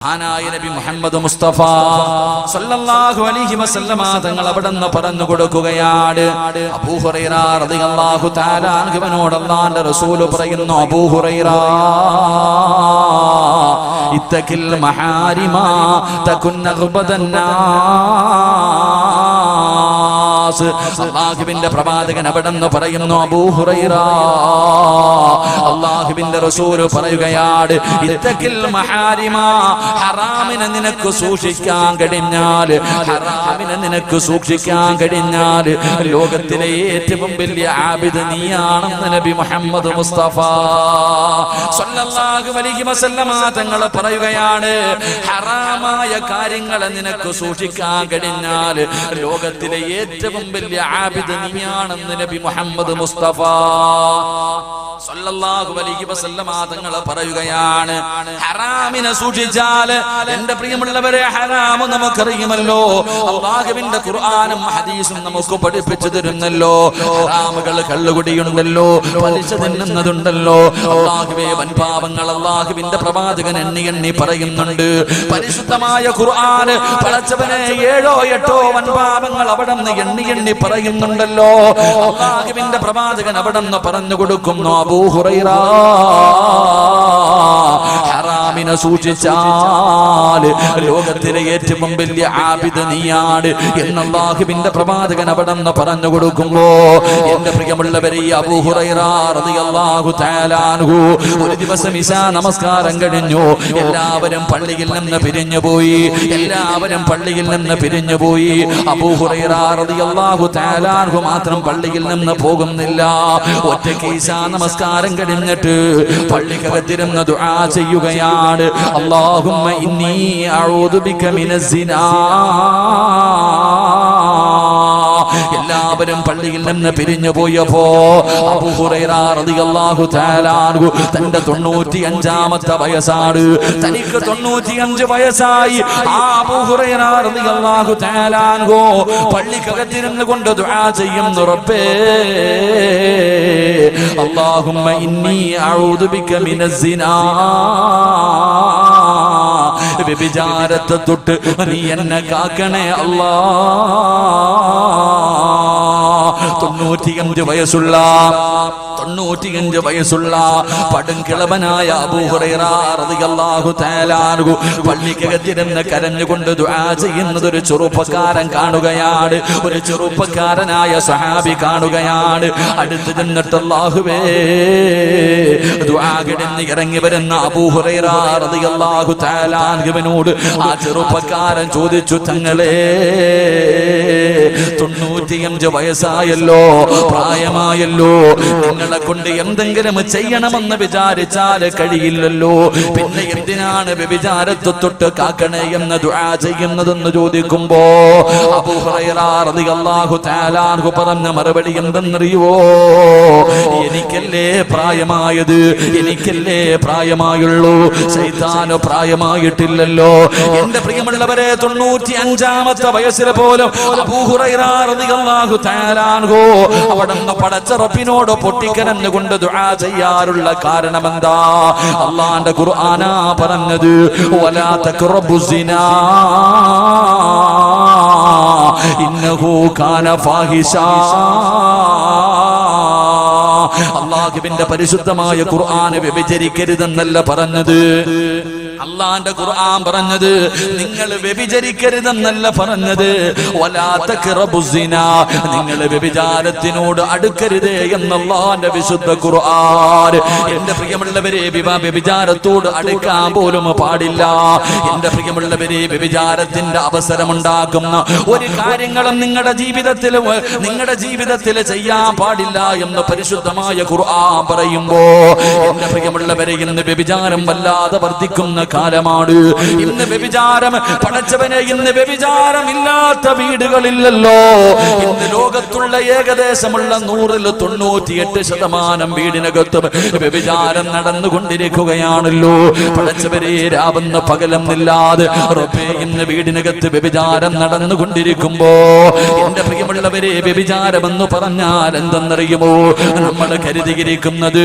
ആനായ നബി മുഹമ്മദ് മുസ്തഫ സല്ലല്ലാഹു അലൈഹി വസല്ലമ തങ്ങൾ അവിടുന്ന് പറഞ്ഞു കൊടുക്കുകയാണ്. അബൂ ഹുറൈറ റളിയല്ലാഹു തആല അൻഹുവിനോട് അല്ലാഹുവിന്റെ റസൂൽ പറയുന്നു, അബൂ ഹുറൈറ ഇത്തഖിൽ മഹാരിമ തകുൻ നഗ്ബദന്നാസ്. അല്ലാഹുവിന്റെ പ്രവാചകൻ അവിടുന്ന് പറയുന്നു, അബൂ ഹുറൈറ അല്ലാഹുവിന്റെ റസൂൽ പറയുകയാണ്, ഇത്തഖിൽ മഹാരിമ, ഹറാമിനെ നിനക്ക് സൂക്ഷിക്കാൻ കഴിഞ്ഞാൽ, ഹറാമിനെ നിനക്ക് സൂക്ഷിക്കാൻ കഴിഞ്ഞാൽ ലോകത്തിലെ ഏറ്റവും വലിയ ആബിദ് നീയാണെന്ന് നബി മുഹമ്മദ് മുസ്തഫ സല്ലല്ലാഹു അലൈഹി വസല്ലമ തങ്ങൾ പറയുകയാണ്. ഹറാമായ കാര്യങ്ങളെ നിനക്ക് സൂക്ഷിക്കാൻ കഴിഞ്ഞാൽ ലോകത്തിലെ ഏറ്റവും വലിയ ആബിദ് നീയാണെന്ന് നബി മുഹമ്മദ് മുസ്തഫ സല്ലല്ലാഹു അലൈഹി വസല്ലമ തങ്ങൾ പറയുകയാണ്. ഹറാമിനെ സൂക്ഷിച്ചാൽ, എന്റെ പ്രിയമുള്ളവരെ, ഹറാം നമുക്കറിയുമല്ലോ, അല്ലാഹുവിന്റെ ഖുർആനും ഹദീസും നമുക്ക് പഠിപ്പിച്ചു തരുന്നല്ലോ. ഹറാമുകൾ കള്ളുകുടിയുണ്ടല്ലോ, പലിശ തിന്നുന്നതുണ്ടല്ലോ, അല്ലാഹുവേ വൻപാപങ്ങൾ അല്ലാഹുവിന്റെ പ്രവാചകൻ എണ്ണി എണ്ണി പറയുന്നുണ്ട്. പരിശുദ്ധമായ ഖുർആൻ പടച്ചവനെ 7 or 8 വൻപാപങ്ങൾ അവിടെ നിന്ന് എണ്ണി എണ്ണി പറയുന്നുണ്ടല്ലോ. അല്ലാഹുവിന്റെ പ്രവാചകൻ അവിടെ നിന്ന് പറഞ്ഞു കൊടുക്കുന്നു, അബൂ ഹുറൈറ ഹറാമിനെ സൂക്ഷിച്ചാൽ ലോകത്തിലെ ഏറ്റവും വലിയ ആബിദ് നീയാണ് എന്ന് അല്ലാഹുവിന്റെ പ്രവാചകൻ അവിടെ നിന്ന് പറഞ്ഞു കൊടുക്കുമ്പോ, എന്റെ പ്രിയമുള്ളവരെ, അബൂ ഹുറൈറ റളിയല്ലാഹു തആല അൻഹു ഒരു ദിവസം ഇശാ നമസ്കാരം കഴിഞ്ഞു. എല്ലാവരും പള്ളിയിൽ നിന്ന് പിരിഞ്ഞുപോയി, എല്ലാവരും പള്ളിയിൽ നിന്ന് പിരിഞ്ഞുപോയി. അബൂ ഹുറൈറ റളിയല്ലാഹു തആല അൻഹു മാത്രം പള്ളിയിൽ നിന്ന് പോകുന്നില്ല. ഒറ്റയ്ക്ക് ഇശാ നമസ്കാരം കഴിഞ്ഞിട്ട് പള്ളിക്കകത്തിരുന്ന് ദുആ ചെയ്യുകയാണ്. അല്ലാഹുമ്മ ഇന്നി അഊദു ബിക മിനസ് സിനാ. എല്ലാവരും പള്ളിയിൽ നിന്ന് പിരിഞ്ഞു പോയപ്പോ അബൂ ഹുറൈറ റളിയല്ലാഹു തആല അൻഹു തന്റെ 95ാമത്തെ വയസ്സാണ്, തനിക്ക് 95 വയസ്സായി. ആ അബൂ ഹുറൈറ റളിയല്ലാഹു തആല അൻഹു പള്ളിക്കകത്തിരുന്ന് കൊണ്ട് ദുആ ചെയ്യുന്നു, റബ്ബേ അല്ലാഹുമ്മ ഇന്നി അഊദു ബിക മിനസ് സിനാ. വ്യഭിചാരത്തെ തൊട്ട് നീ എന്നെ കാക്കണേ അല്ലാ. 95 വയസ്സുള്ള പടുംകിളവനായ അബൂ ഹുറൈറ റളിയല്ലാഹു തആല അൻഹു പള്ളിക്കകത്തിരുന്ന് കരഞ്ഞുകൊണ്ട് ദുആ ചെയ്യുന്നത് ഒരു ചെറുപ്പക്കാരൻ കാണുകയാണ്. ഒരു ചെറുപ്പക്കാരനായ സ്വഹാബി കാണുകയാണ്. അടുത്ത് ചെന്നിട്ട്, അല്ലാഹുവേ, ദുആ കഴിഞ്ഞ് ഇറങ്ങി വരുന്ന അബൂ ഹുറൈറ റളിയല്ലാഹു തആല അൻഹുവിനോട് ആ ചെറുപ്പക്കാരൻ ചോദിച്ചു, തങ്ങളെ 95 വയസ്സായല്ലോ, പ്രായമായല്ലോ, നിങ്ങളെ കൊണ്ട് എന്തെങ്കിലും ചെയ്യണമെന്ന് വിചാരിച്ചാൽ കഴിയില്ലല്ലോ, പിന്നെ എന്തിനാണ് വ്യഭിചാരത്തെ തൊട്ട് കാക്കണേ എന്ന് ദുആ ചെയ്യുന്നതെന്ന് ചോദിക്കുമ്പോ അബൂ ഹുറൈറ റളിയല്ലാഹു തആല അൻഹു പറഞ്ഞ മറുപടി എന്തെന്നറിയുവോ? എനിക്കല്ലേ പ്രായമായത്, എനിക്കല്ലേ പ്രായമായുള്ളൂ, ശൈത്താന് പ്രായമായിട്ടില്ലല്ലോ. എന്റെ പ്രിയമുള്ളവരെ, 95ാമത്തെ വയസ്സിൽ പോലും അബൂ ഹുറൈറ റളിയല്ലാഹു തആല അൻഹു അവിടുന്ന് പടച്ച റബ്ബിനോട് പൊട്ടിക്കരഞ്ഞുകൊണ്ട് ദുആ ചെയ്യാറുള്ള കാരണം എന്താ? അല്ലാഹുവിന്റെ ഖുർആനാ പറഞ്ഞത്, വലാ തഖറബുസ് സിനാ ഇന്നഹു കാന ഫാഹിഷാ. അല്ലാഹുവിന്റെ പരിശുദ്ധമായ ഖുർആൻ വ്യഭിചരിക്കരുതെന്നല്ല പറഞ്ഞത്. അല്ലാഹുവിന്റെ ഖുർആൻ പറഞ്ഞത് നിങ്ങൾ വ്യഭിചരിക്കരുതെന്നല്ല പറഞ്ഞത്. വലാ തഖറബുസ് സിനാ, നിങ്ങൾ വ്യഭിചാരത്തിനോട് അടുക്കരുതേ എന്ന് അല്ലാഹുവിന്റെ വിശുദ്ധ ഖുർആൻ. എന്റെ പ്രിയമുള്ളവരെ, വ്യഭിചാരത്തോട് അടുക്കാൻ പോലും പാടില്ല. എന്റെ പ്രിയമുള്ളവരെ, വ്യഭിചാരത്തിന്റെ അവസരമുണ്ടാക്കുന്ന ഒരു കാര്യങ്ങളും നിങ്ങളുടെ ജീവിതത്തിൽ ചെയ്യാൻ പാടില്ല എന്ന് പരിശുദ്ധമായ ഖുർആൻ പറയുമ്പോ, എന്റെ പ്രിയമുള്ളവരെ, ഇന്ന് വ്യഭിചാരം വല്ലാതെ വർദ്ധിക്കുന്ന കാലമാണ്. ഇന്ന് വ്യഭിചാരം, പടച്ചവനെ, ഇന്ന് വ്യഭിചാരം ഇല്ലാത്ത വീടുകളില്ലല്ലോ. ഇന്ന് ലോകത്തുള്ള ഏകദേശമുള്ള 100-98% വീടിനകത്തും വ്യഭിചാരം നടന്നുകൊണ്ടിരിക്കുകയാണല്ലോ. പടച്ചവരെ, രാവെന്ന് പകലെന്നില്ലാതെ റബ്ബേ, ഇന്ന് വീടിനകത്ത് വ്യഭിചാരം നടന്നുകൊണ്ടിരിക്കുമ്പോ, എന്റെ പ്രിയമുള്ളവരെ, വ്യഭിചാരമെന്ന് പറഞ്ഞാൽ എന്തെന്നറിയുമോ? നമ്മൾ കരുതിയിരിക്കുന്നത്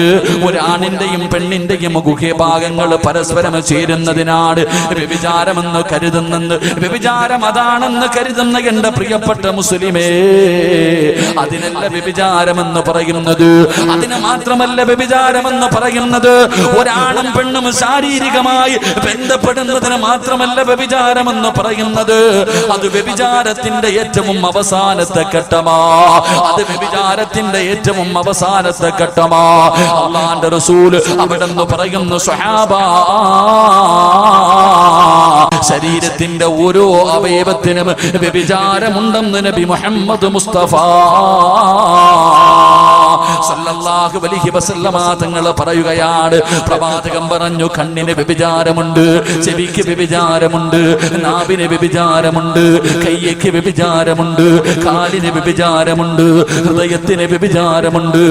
ഒരാണിന്റെയും പെണ്ണിന്റെയും ഗുഹ്യഭാഗങ്ങൾ പരസ്പരം ചേരുന്ന ചെയ്യുന്നതിനാണ് വ്യഭിചാരമെന്ന് കരുതുന്നെന്ന്. വ്യഭിചാരം അതാണെന്ന് കരുതുന്ന എന്റെ പ്രിയപ്പെട്ട മുസ്ലിമേ, അതിനല്ല വ്യഭിചാരമെന്ന് പറയുന്നത്. അതിന് മാത്രമല്ല വ്യഭിചാരമെന്ന് പറയുന്നത്. ഒരാണും പെണ്ണും ശാരീരികമായി ബന്ധപ്പെടുന്നതിന് മാത്രമല്ല വ്യഭിചാരമെന്ന് പറയുന്നത്. അത് വ്യഭിചാരത്തിന്റെ ഏറ്റവും അവസാനത്തെ ഘട്ടമാ. അത് വ്യഭിചാരത്തിന്റെ ഏറ്റവും അവസാനത്തെ ഘട്ടമാ. അല്ലാഹുവിന്റെ റസൂൽ അവിടെന്ന് പറയുന്നു, സ്വഹാബാ, ശരീരത്തിന്റെ ഓരോ അവയവത്തിനും വ്യഭിചാരമുണ്ടെന്ന് നബി മുഹമ്മദ് മുസ്തഫ സല്ലല്ലാഹു അലൈഹി വസല്ലമ തങ്ങൾ പറയുകയാണ്. പ്രവാചകൻ പറഞ്ഞു, കണ്ണിന് വ്യഭിചാരമുണ്ട്, ചെവിക്ക് വ്യഭിചാരമുണ്ട്, നാവിന് വ്യഭിചാരമുണ്ട്, കൈയ്ക്ക് വ്യഭിചാരമുണ്ട്, കാലിന് വ്യഭിചാരമുണ്ട്, ഹൃദയത്തിന് വ്യഭിചാരമുണ്ട്.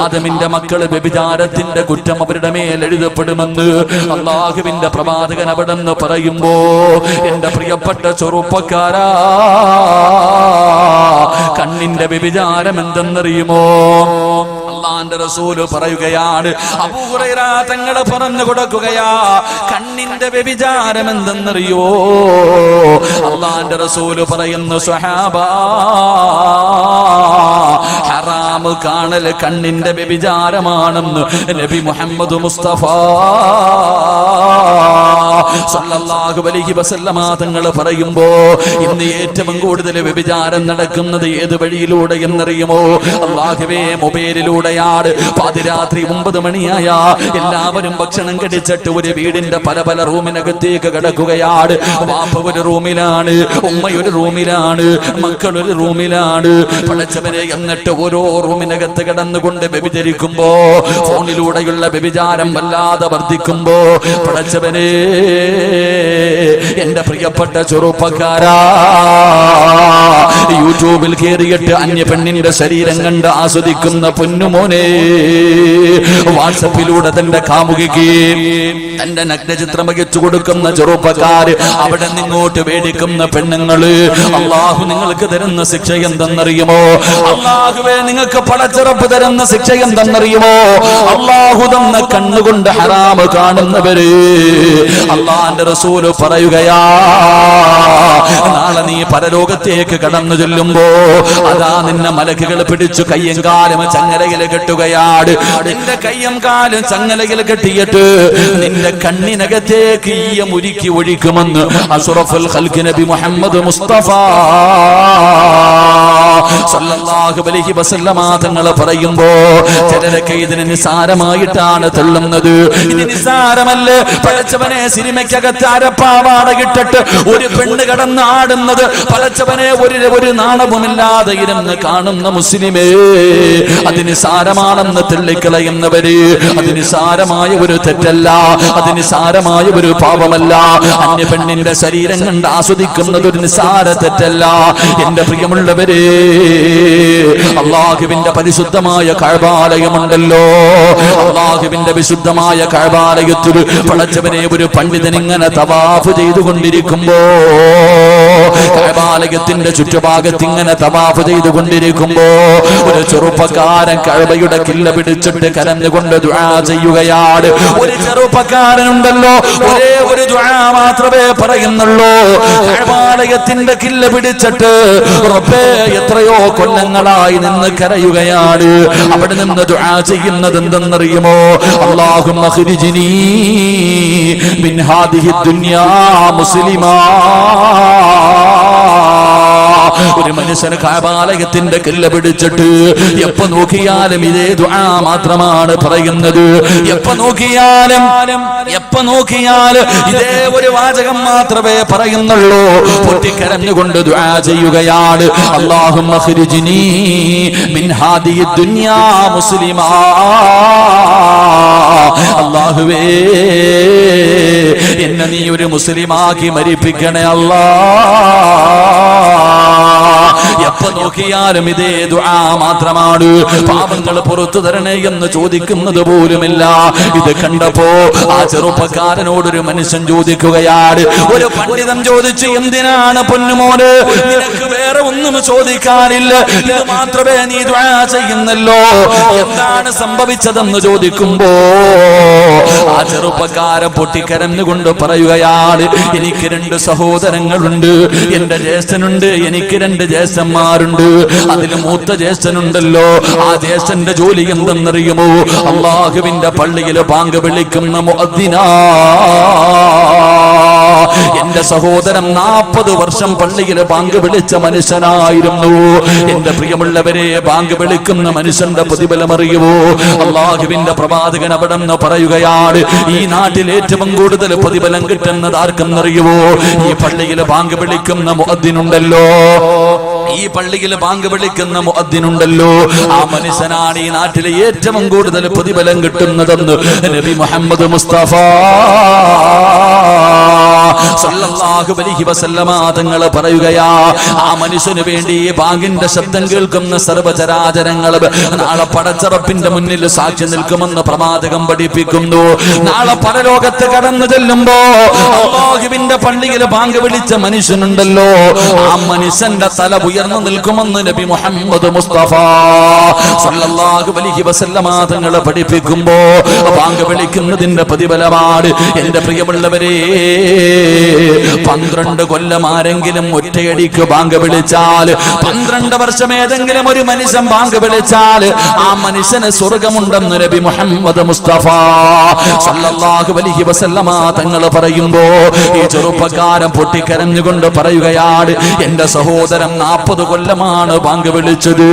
ആദമിന്റെ മക്കള് വ്യഭിചാരത്തിന്റെ കുറ്റം അവരുടെ മേൽ എഴുതപ്പെടുമെന്ന് അല്ലാഹുവിന്റെ പ്രവാചകൻ അവിടെ നിന്ന് പറയുമ്പോ, എന്റെ പ്രിയപ്പെട്ട ചെറുപ്പക്കാരാ, കണ്ണിന്റെ വ്യഭിചാരം എന്തെന്നറിയുമോ? അല്ലാഹുവിന്റെ റസൂല് പറയുകയാണ്, അബൂ ഹുറൈറ തങ്ങൾ പറഞ്ഞു കൊടുക്കുകയാ, കണ്ണിന്റെ വ്യഭിചാരം എന്തെന്നറിയോ? അല്ലാഹുവിന്റെ റസൂല് പറയുന്നു, സ്വഹാബാ, ഹറാമ് കാണൽ കണ്ണിന്റെ വ്യഭിചാരമാണെന്ന് നബി മുഹമ്മദ് മുസ്തഫ സല്ലല്ലാഹു അലൈഹി വസല്ലമ തങ്ങൾ പറയുമ്പോ, ഇന്ന് ഏറ്റവും കൂടുതൽ വ്യഭിചാരം നടക്കുന്നത് ഏത് വഴിയിലൂടെ എന്നറിയുമോ? അല്ലാഹുവേ, മൊബൈലിലൂടെയാണ്. പാതിരാത്രി 9 മണിയായ എല്ലാവരും ഭക്ഷണം കഴിച്ചിട്ട് ഒരു വീടിന്റെ പല പല റൂമിനകത്തേക്ക് കിടക്കുകയാണ്. വാപ്പ ഒരു റൂമിലാണ്, ഉമ്മ ഒരു റൂമിലാണ്, മക്കൾ ഒരു റൂമിലാണ്. പടച്ചവനെ, എന്നിട്ട് ഓരോ റൂമിനകത്ത് കിടന്നുകൊണ്ട് വ്യഭിചരിക്കുമ്പോ, ഫോണിലൂടെയുള്ള വ്യഭിചാരം വല്ലാതെ വർദ്ധിക്കുമ്പോ, പടച്ചവനെ, എന്റെ പ്രിയപ്പെട്ട ചെറുപ്പക്കാരാ, യൂട്യൂബിൽ കയറിയിട്ട് അന്യ പെണ്ണിന്റെ ശരീരം കണ്ട് ആസ്വദിക്കുന്ന പൊന്നുമോനെ, വാട്സപ്പിലൂടെ തന്റെ കാമുകിക്ക് തന്റെ നഗ്നചിത്രം അയച്ചു കൊടുക്കുന്ന ചെറുപ്പക്കാര്, അവിടെ നിങ്ങോട്ട് വേടിക്കുന്ന പെണ്ണുങ്ങള്, അള്ളാഹു നിങ്ങൾക്ക് തരുന്ന ശിക്ഷ എന്തെന്നറിയുമോ? അള്ളാഹുവേ, നിങ്ങൾക്ക് പടച്ചിറപ്പ് തരുന്ന ശിക്ഷ എന്തെന്നറിയുമോ? അള്ളാഹു തന്ന കണ്ണുകൊണ്ട് ഹറാമ് കാണുന്നവര്, അള്ളാന്റെ റസൂല് പറയുകയാ, നാളെ നീ പരലോകത്തേക്ക് കടന്നു ചെല്ലുമ്പോ അതാ നിന്നെ മലക്കുകൾ പിടിച്ചു കയ്യും കാലും ചങ്ങലയിൽ കെട്ടുകയാണ്. നിന്റെ കയ്യും കാലും ചങ്ങലയിൽ കെട്ടിയിട്ട് നിന്റെ കണ്ണിനകത്തേക്ക് ഈയം ഉരുക്കി ഒഴിക്കുമെന്ന് അഷ്റഫുൽ ഖൽഖ് നബി മുഹമ്മദ് മുസ്തഫ സല്ലല്ലാഹു അലൈഹി വസല്ലമ തങ്ങൾ പറയുമ്പോ, ചിലരൊക്കെ ഇതിന് നിസാരമായിട്ടാണ് തള്ളുന്നത്. ഇത് നിസാരമല്ലേ? പടച്ചവനെ, സിനിമയ്ക്കകത്ത് അരപ്പാവാട ഇട്ടിട്ട് ഒരു പെണ്ണ് കടന്ന് ആടുന്നത് പടച്ചവനെ ഒരു നാണവുമില്ലാതെ ഇരുന്ന് കാണുന്ന മുസ്ലിമേ, അത് നിസാരമാണെന്ന് തള്ളിക്കളയുന്നവര്, അത് നിസാരമായ ഒരു തെറ്റല്ല, അത് നിസാരമായ ഒരു പാപമല്ല. അന്യ പെണ്ണിന്റെ ശരീരം കണ്ട് ആസ്വദിക്കുന്നത് ഒരു നിസാര തെറ്റല്ല. എന്റെ പ്രിയമുള്ളവരെ, അല്ലാഹുവിന്റെ പരിശുദ്ധമായ കഅബാലയമുണ്ടല്ലോ, അല്ലാഹുവിന്റെ വിശുദ്ധമായ കഅബാലയത്തിൽ പടച്ചവനെ ഒരു പണ്ഡിതൻ ഇങ്ങനെ തവാഫ് ചെയ്തുകൊണ്ടിരിക്കുമ്പോ, കഅബാലയത്തിന്റെ ചുറ്റുഭാഗത്ത് ഇങ്ങനെ തവാഫ് ചെയ്തുകൊണ്ടിരിക്കുമ്പോ, ഒരു ചെറുപ്പക്കാരൻ കഅബയുടെ കില്ല പിടിച്ചിട്ട് കരഞ്ഞുകൊണ്ട് ദുആ ചെയ്യുകയാണ്. ഒരു ചെറുപ്പക്കാരനുണ്ടല്ലോ, ഒരേ ഒരു ദുആ മാത്രമേ പറയുന്നുള്ളൂ. കഅബാലയത്തിന്റെ കില്ല പിടിച്ചിട്ട് റബ്ബേ, എത്രയോ കൊല്ലങ്ങളായി നിന്ന് കരയുകയാണ്. അവിടെ നിന്ന് ദുആ ചെയ്യുന്നത് എന്തെന്നറിയുമോ? അല്ലാഹുമ്മ ഖ്രിജ്നി മിൻ ഹാദിഹി ദുനിയാ മുസ്ലിമാ. ഒരു മനുഷ്യന് കഅബാലയത്തിന്റെ കില്ല പിടിച്ചിട്ട് എപ്പോ നോക്കിയാലും ഇതേ ദുആ മാത്രമാണ് പറയുന്നത്. എപ്പോ നോക്കിയാലും ഇതേ ഒരു വാചകം മാത്രമേ പറയുന്നുള്ളൂ. പൊട്ടിക്കരഞ്ഞുകൊണ്ട് ദുആ ചെയ്യുകയാണ്, അല്ലാഹുമ്മ ഖ്രിജ്നി മിൻ ഹാദിഹി ദുനിയാ മുസ്ലിമാ. അല്ലാഹുവേ, എന്നെ നീ ഒരു മുസ്ലിമാക്കി മരിപ്പിക്കണേ അല്ലാ. എപ്പോ നോക്കിയാലും ഇതേ ദുആ മാത്രമാണ്. പാപങ്ങൾ പുറത്തു തരണേ എന്ന് ചോദിക്കുന്നത് പോലുമില്ല. ഇത് കണ്ടപ്പോ ആ ചെറുപ്പക്കാരനോടൊരു മനുഷ്യൻ ചോദിക്കുകയാണ്. ഒരു പണ്ഡിതൻ ചോദിച്ചു, എന്തിനാണ് പൊന്നുമോന് നിനക്ക് വേറെ ഒന്നും ചോദിക്കാനില്ല, ഇത് മാത്രമേ നീ ദുആ ചെയ്യുന്നല്ലോ, എന്താണ് സംഭവിച്ചതെന്ന് ചോദിക്കുമ്പോ ആ ചെറുപ്പക്കാരൻ പൊട്ടിക്കരഞ്ഞുകൊണ്ട് പറയുകയാണ്, എനിക്ക് 2 സഹോദരങ്ങളുണ്ട്, എന്റെ ജ്യേഷ്ഠനുണ്ട്, എനിക്ക് 2 ജ്യേഷ്ഠന്മാരുണ്ട്. അതിൽ മൂത്ത ജ്യേഷ്ഠനുണ്ടല്ലോ, ആ ജ്യേഷ്ഠന്റെ ജോലി എന്തെന്നറിയുമോ? അല്ലാഹുവിന്റെ പള്ളിയിൽ ബാങ്ക് വിളിക്കുന്ന മുഅദ്ദിനാ. എന്റെ സഹോദരൻ 40 വർഷം പള്ളിയിൽ ബാങ്ക് വിളിച്ച മനുഷ്യനായിരുന്നു. എന്റെ പ്രിയമുള്ളവരെ, ബാങ്ക് വിളിക്കുന്ന മനുഷ്യന്റെ പ്രതിഫലം അറിയുമോ? അല്ലാഹുവിന്റെ പ്രവാചകൻ അവിടെ നിന്ന് പറയുകയാണ്, ഈ നാട്ടിൽ ഏറ്റവും കൂടുതൽ പ്രതിഫലം കിട്ടുന്നത് ആർക്കെന്നറിയുമോ? ഈ പള്ളിയിൽ ബാങ്ക് വിളിക്കുന്ന മുഅദ്ദിനുണ്ടല്ലോ, ഈ പള്ളിയിൽ ബാങ്ക് വിളിക്കുന്ന മുഅദ്ദിനുണ്ടല്ലോ, ആ മനുഷ്യനാണ് ഈ നാട്ടിലെ ഏറ്റവും കൂടുതൽ പ്രതിഫലം കിട്ടുന്നതെന്ന് നബി മുഹമ്മദ് മുസ്തഫ സല്ലല്ലാഹു അലൈഹി വസല്ലമ തങ്ങൾ പറയുകയാ. ആ മനുഷ്യന് വേണ്ടി ഈ ബാങ്കിന്റെ ശബ്ദം കേൾക്കുന്ന സർവ്വചരാചരങ്ങൾ നാളെ പടച്ചറപ്പിന്റെ മുന്നിൽ സാക്ഷി നിൽക്കുമെന്ന് പ്രവാചകൻ പഠിപ്പിക്കുന്നു. നാളെ പരലോകത്ത് കടന്നു ചെല്ലുമ്പോ അല്ലാഹുവിന്റെ പള്ളിയിൽ ബാങ്ക് വിളിച്ച മനുഷ്യനുണ്ടല്ലോ, ആ മനുഷ്യന്റെ തല ഉയർന്നു നിൽക്കുമെന്ന് നബി മുഹമ്മദ് മുസ്തഫ സല്ലല്ലാഹു അലൈഹി വസല്ലമ തങ്ങൾ പഠിപ്പിക്കുമ്പോ ബാങ്ക് വിളിക്കുന്നതിന്റെ പ്രതിഫലമാണ്. എന്റെ പ്രിയമുള്ളവരെ, 12 കൊല്ലം ആരെങ്കിലും ഒറ്റയടിക്ക് ബാങ്ക് വിളിച്ചാൽ, 12 വർഷം ഏതെങ്കിലും ഒരു മനുഷ്യൻ ബാങ്ക് വിളിച്ചാൽ ആ മനുഷ്യന് സ്വർഗമുണ്ടെന്ന് നബി മുഹമ്മദ് മുസ്തഫ സല്ലല്ലാഹു അലൈഹി വസല്ലമ തങ്ങൾ പറയുമ്പോ ഈ ചെറുപ്പക്കാരൻ പൊട്ടിക്കരഞ്ഞുകൊണ്ട് പറയുകയാണ്, എന്റെ സഹോദരൻ 40 കൊല്ലമാണ് ബാങ്ക് വിളിച്ചത്.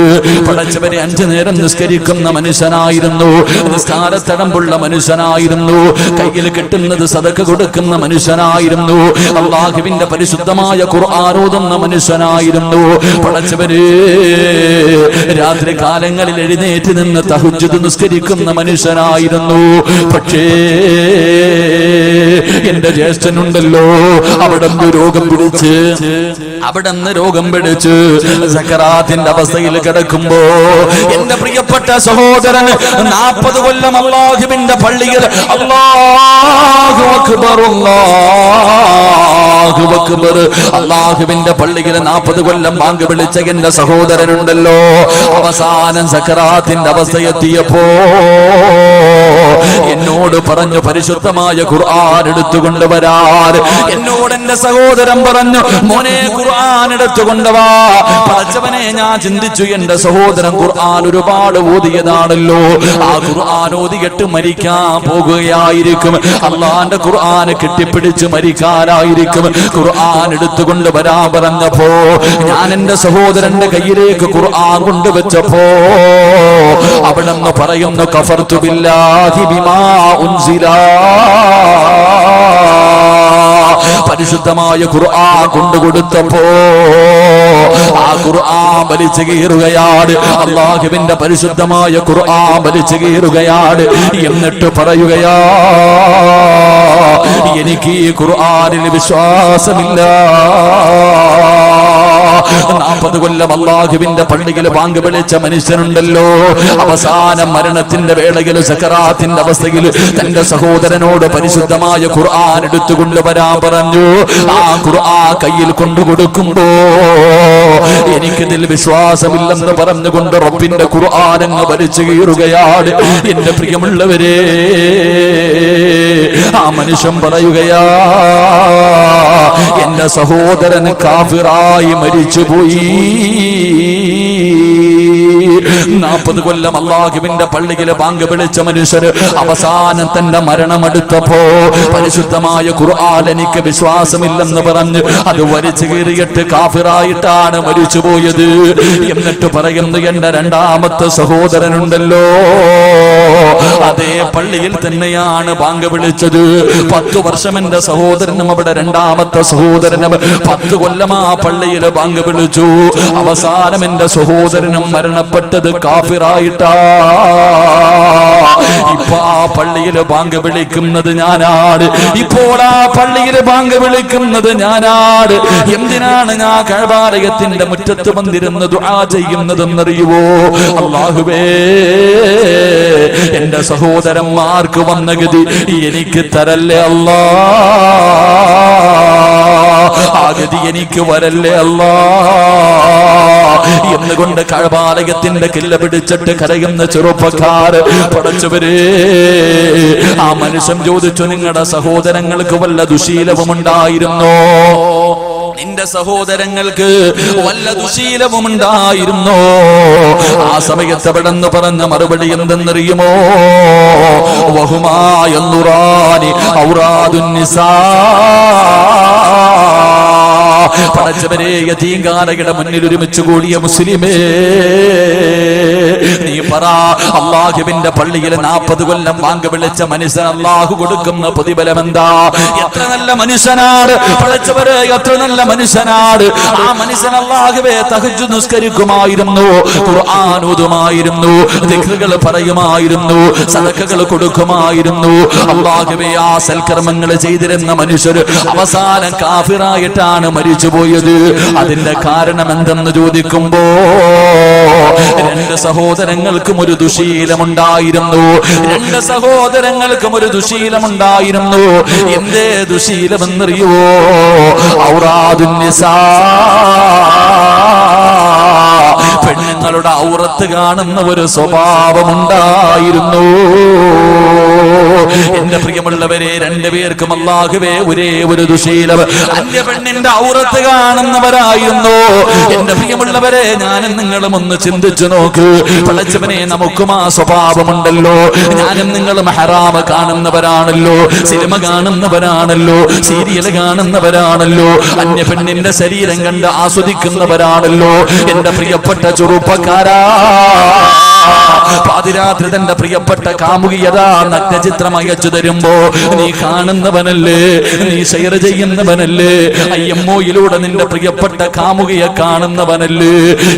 പടച്ചവരെ, 5 നേരം നിസ്കരിക്കുന്ന മനുഷ്യനായിരുന്നു, നിസ്കാരത്തടമ്പുള്ള മനുഷ്യനായിരുന്നു, കയ്യിൽ കിട്ടുന്നത് സദഖ കൊടുക്കുന്ന മനുഷ്യനായിരുന്നു, അല്ലാഹുവിന്റെ പരിശുദ്ധമായ ഖുർആൻ ഓതുന്ന മനുഷ്യനായിരുന്നു. പടച്ചവരെ, രാത്രി കാലങ്ങളിൽ എഴുന്നേറ്റ് നിന്ന് തഹജ്ജുദ് നിസ്കരിക്കുന്ന മനുഷ്യനായിരുന്നു. പക്ഷേ എന്റെ ജ്യേഷ്ഠനുണ്ടല്ലോ, അവിടുന്ന് രോഗം പിടിച്ച് സക്കറാത്തിന്റെ അവസ്ഥയിൽ കിടക്കുമ്പോ എന്റെ പ്രിയപ്പെട്ട സഹോദരൻ 40 കൊല്ലം അല്ലാഹുവിന്റെ പള്ളിയിൽ അല്ലാഹു അക്ബർ അല്ലാഹു അക്ബർ അല്ലാഹുവിന്റെ പള്ളിയിൽ 40 കൊല്ലം ബാങ്ക് വിളിച്ച എന്റെ സഹോദരനുണ്ടല്ലോ, അവസാനം സക്കറാത്തിന്റെ അവസ്ഥ എത്തിയപ്പോ എന്നോട് പറഞ്ഞു, പരിശുദ്ധമായ ഖുർആൻ എടുത്തുകൊണ്ടുവരാൻ. എന്നോട് എന്റെ സഹോദരൻ പറഞ്ഞു, മോനെ ഖുർആൻ എടുത്തുകൊണ്ടുവാ. പടച്ചവനെ, ഞാൻ ചിന്തിച്ചു, എന്റെ സഹോദരൻ ഖുർആൻ ഒരുപാട് ഓതിയതാണല്ലോ, ആ ഖുർആൻ ഓതിയിട്ട് മരിക്കാൻ പോകുകയായിരിക്കും, അള്ളാന്റെ ഖുർആൻ കെട്ടിപ്പിടിച്ച് മരിക്കാനായിരിക്കും. ഖുർആൻ എടുത്തുകൊണ്ട് വരാൻ പറഞ്ഞപ്പോ ഞാൻ എന്റെ സഹോദരന്റെ കയ്യിലേക്ക് ഖുർആൻ കൊണ്ടുവച്ചപ്പോ അവിടെ നിന്ന് പറയുന്നു, കഫർതു ബില്ലാഹി ബിമാ ഉൻസില. പരിശുദ്ധമായ ഖുർആൻ കൊണ്ടുകൊടുത്തപ്പോ ആ ഖുർആൻ വലിച്ചു കീറുകയാണ്, അല്ലാഹുവിന്റെ പരിശുദ്ധമായ ഖുർആൻ വലിച്ചു കീറുകയാണ്. എന്നിട്ട് പറയുകയാ, എനിക്ക് ഈ ഖുർആനിൽ വിശ്വാസമില്ല. 40 കൊല്ലം അല്ലാഹുവിന്റെ പള്ളിയിൽ ബാങ്ക് വിളിച്ച മനുഷ്യനുണ്ടല്ലോ, അവസാനം മരണത്തിന്റെ വേളയിൽ സക്കറാത്തിന്റെ അവസ്ഥയിൽ തന്റെ സഹോദരനോട് പരിശുദ്ധമായ ഖുർആൻ എടുത്തുകൊണ്ട് വരാൻ പറഞ്ഞു. ആ ഖുർആൻ കയ്യിൽ കൊണ്ടുകൊടുക്കുമ്പോ എനിക്കിതിൽ വിശ്വാസമില്ലെന്ന് പറഞ്ഞുകൊണ്ട് റബ്ബിന്റെ ഖുർആൻ അങ്ങ് വലിച്ചു കീറുകയാണ്. എന്റെ പ്രിയമുള്ളവരെ, ആ മനുഷ്യൻ പറയുകയാ, എന്റെ സഹോദരൻ കാഫിറായി മരിച്ചുപോയി. 40 കൊല്ലം അല്ലാഹുവിന്റെ പള്ളിയിൽ ബാങ്ക് വിളിച്ച മനുഷ്യര് അവസാനം തന്റെ മരണമെടുത്തപ്പോ പരിശുദ്ധമായ ഖുർആൻ എനിക്ക് വിശ്വാസമില്ലെന്ന് പറഞ്ഞ് അത് വലിച്ചു കീറിയിട്ട് കാഫിറായിട്ടാണ് മരിച്ചുപോയത്. എന്നിട്ട് പറയുന്നു, എന്റെ 2ാമത്തെ സഹോദരനുണ്ടല്ലോ, അതേ പള്ളിയിൽ തന്നെയാണ് ബാങ്ക് വിളിച്ചത്. 10 വർഷം എന്റെ സഹോദരനും അവിടെ 2ാമത്തെ സഹോദരനും 10 കൊല്ലം ആ പള്ളിയിൽ ബാങ്ക് വിളിച്ചു. അവസാനം എന്റെ സഹോദരനും മരണപ്പെട്ടത് കാഫിറായിട്ടാ. ഇപ്പൊ ആ പള്ളിയിൽ ബാങ്ക് വിളിക്കുന്നത് ഞാനാണ്. ഇപ്പോൾ ആ പള്ളിയിൽ ബാങ്ക് വിളിക്കുന്നത് ഞാനാണ്. എന്തിനാണ് ഞാൻ കഅബാലയത്തിന്റെ മുറ്റത്ത് വന്നിരുന്ന് ദുആ ചെയ്യുന്നതെന്നറിയുവോ? അല്ലാഹുവേ, എന്റെ സഹോദരന്മാർക്ക് വന്ന ഗതി എനിക്ക് തരല്ലേ അല്ലാ, ആ ഗതി എനിക്ക് വരല്ലേ അല്ലാ എന്നുകൊണ്ട് കഅബാലയത്തിന്റെ കില്ല പിടിച്ചിട്ട് കരയുന്ന ചെറുപ്പക്കാര്, പടച്ചവരെ, ആ മനുഷ്യൻ ചോദിച്ചു, നിങ്ങളുടെ സഹോദരങ്ങൾക്ക് വല്ല ദുശീലവും ഉണ്ടായിരുന്നോ? നിന്റെ സഹോദരങ്ങൾക്ക് വല്ല ദുശീലവും ഉണ്ടായിരുന്നോ? ആ സമയത്ത് പെട്ടെന്ന് പറഞ്ഞ മറുപടി എന്തെന്നറിയുമോ? വഹുമായന്നുറാനി ഔറാദുൻ നിസാ. പടച്ചവരെ, യതീംഖാനയുടെ മുന്നിൽ ഒരുമിച്ച് കൂടിയ മുസ്ലിമേ, നീ പറ, അല്ലാഹുവിന്റെ പള്ളിയിൽ 40 കൊല്ലം ബാങ്ക് വിളിച്ച മനുഷ്യൻ അല്ലാഹു കൊടുക്കുന്ന പ്രതിഫലം എന്താ? എത്ര നല്ല മനുഷ്യനാണ് പടച്ചവരെ, എത്ര നല്ല മനുഷ്യനാണ്. ആ മനുഷ്യൻ അല്ലാഹുവേ തഹജ്ജുദ് നിസ്കരിക്കുമായിരുന്നു, ഖുർആൻ ഓതുമായിരുന്നു, ദിക്റുകൾ പറയുമായിരുന്നു, സദഖകൾ കൊടുക്കുമായിരുന്നു. അല്ലാഹുവേ, ആ സൽക്കർമ്മങ്ങൾ ചെയ്തിരുന്ന മനുഷ്യർ അവസാനം കാഫിറായിട്ടാണ് മരിച്ചുപോയത്. അതിന്റെ കാരണം എന്തെന്ന് ചോദിക്കുമ്പോ, 2 സഹോദരങ്ങൾക്കും ഒരു ദുശീലമുണ്ടായിരുന്നു. 2 സഹോദരങ്ങൾക്കും ഒരു ദുശീലമുണ്ടായിരുന്നു. എന്തേ ദുശീലമെന്നറിയോ? ഔറാദുൻ നിസാ, പെണ്ണുങ്ങളുടെ ഔറത്ത് കാണുന്ന ഒരു സ്വഭാവമുണ്ടായിരുന്നു. എന്റെ പ്രിയമുള്ളവരെ, 2 പേർക്കും അല്ലാഹുവേ ഒരേ ഒരു ദുശീലം, അന്യ പെണ്ണിന്റെ ഔറത്ത് കാണുന്നവരായിരുന്നു. എന്റെ പ്രിയമുള്ളവരെ, ഞാനും നിങ്ങളും ഒന്ന് ചിന്തിച്ചു നോക്ക്. പടച്ചവനെ, നമുക്കും ആ സ്വഭാവമുണ്ടല്ലോ. ഞാനും നിങ്ങളും ഹറാമ കാണുന്നവരാണല്ലോ, സിനിമ കാണുന്നവരാണല്ലോ, സീരിയൽ കാണുന്നവരാണല്ലോ, അന്യ പെണ്ണിന്റെ ശരീരം കണ്ട് ആസ്വദിക്കുന്നവരാണല്ലോ. എന്റെ പ്രിയപ്പെട്ട ചെറുപ്പക്കാരാ, പാതിരാത്രി തന്റെ പ്രിയപ്പെട്ട കാമുകിയതാ നഗ്നചിത്രം അയച്ചു തരുമ്പോ നീ കാണുന്നവനല്ലേ, നീ ഷെയർ ചെയ്യുന്നവനല്ലേ, IMOയിലൂടെ നിന്റെ പ്രിയപ്പെട്ട കാമുകിയെ കാണുന്നവനല്ലേ?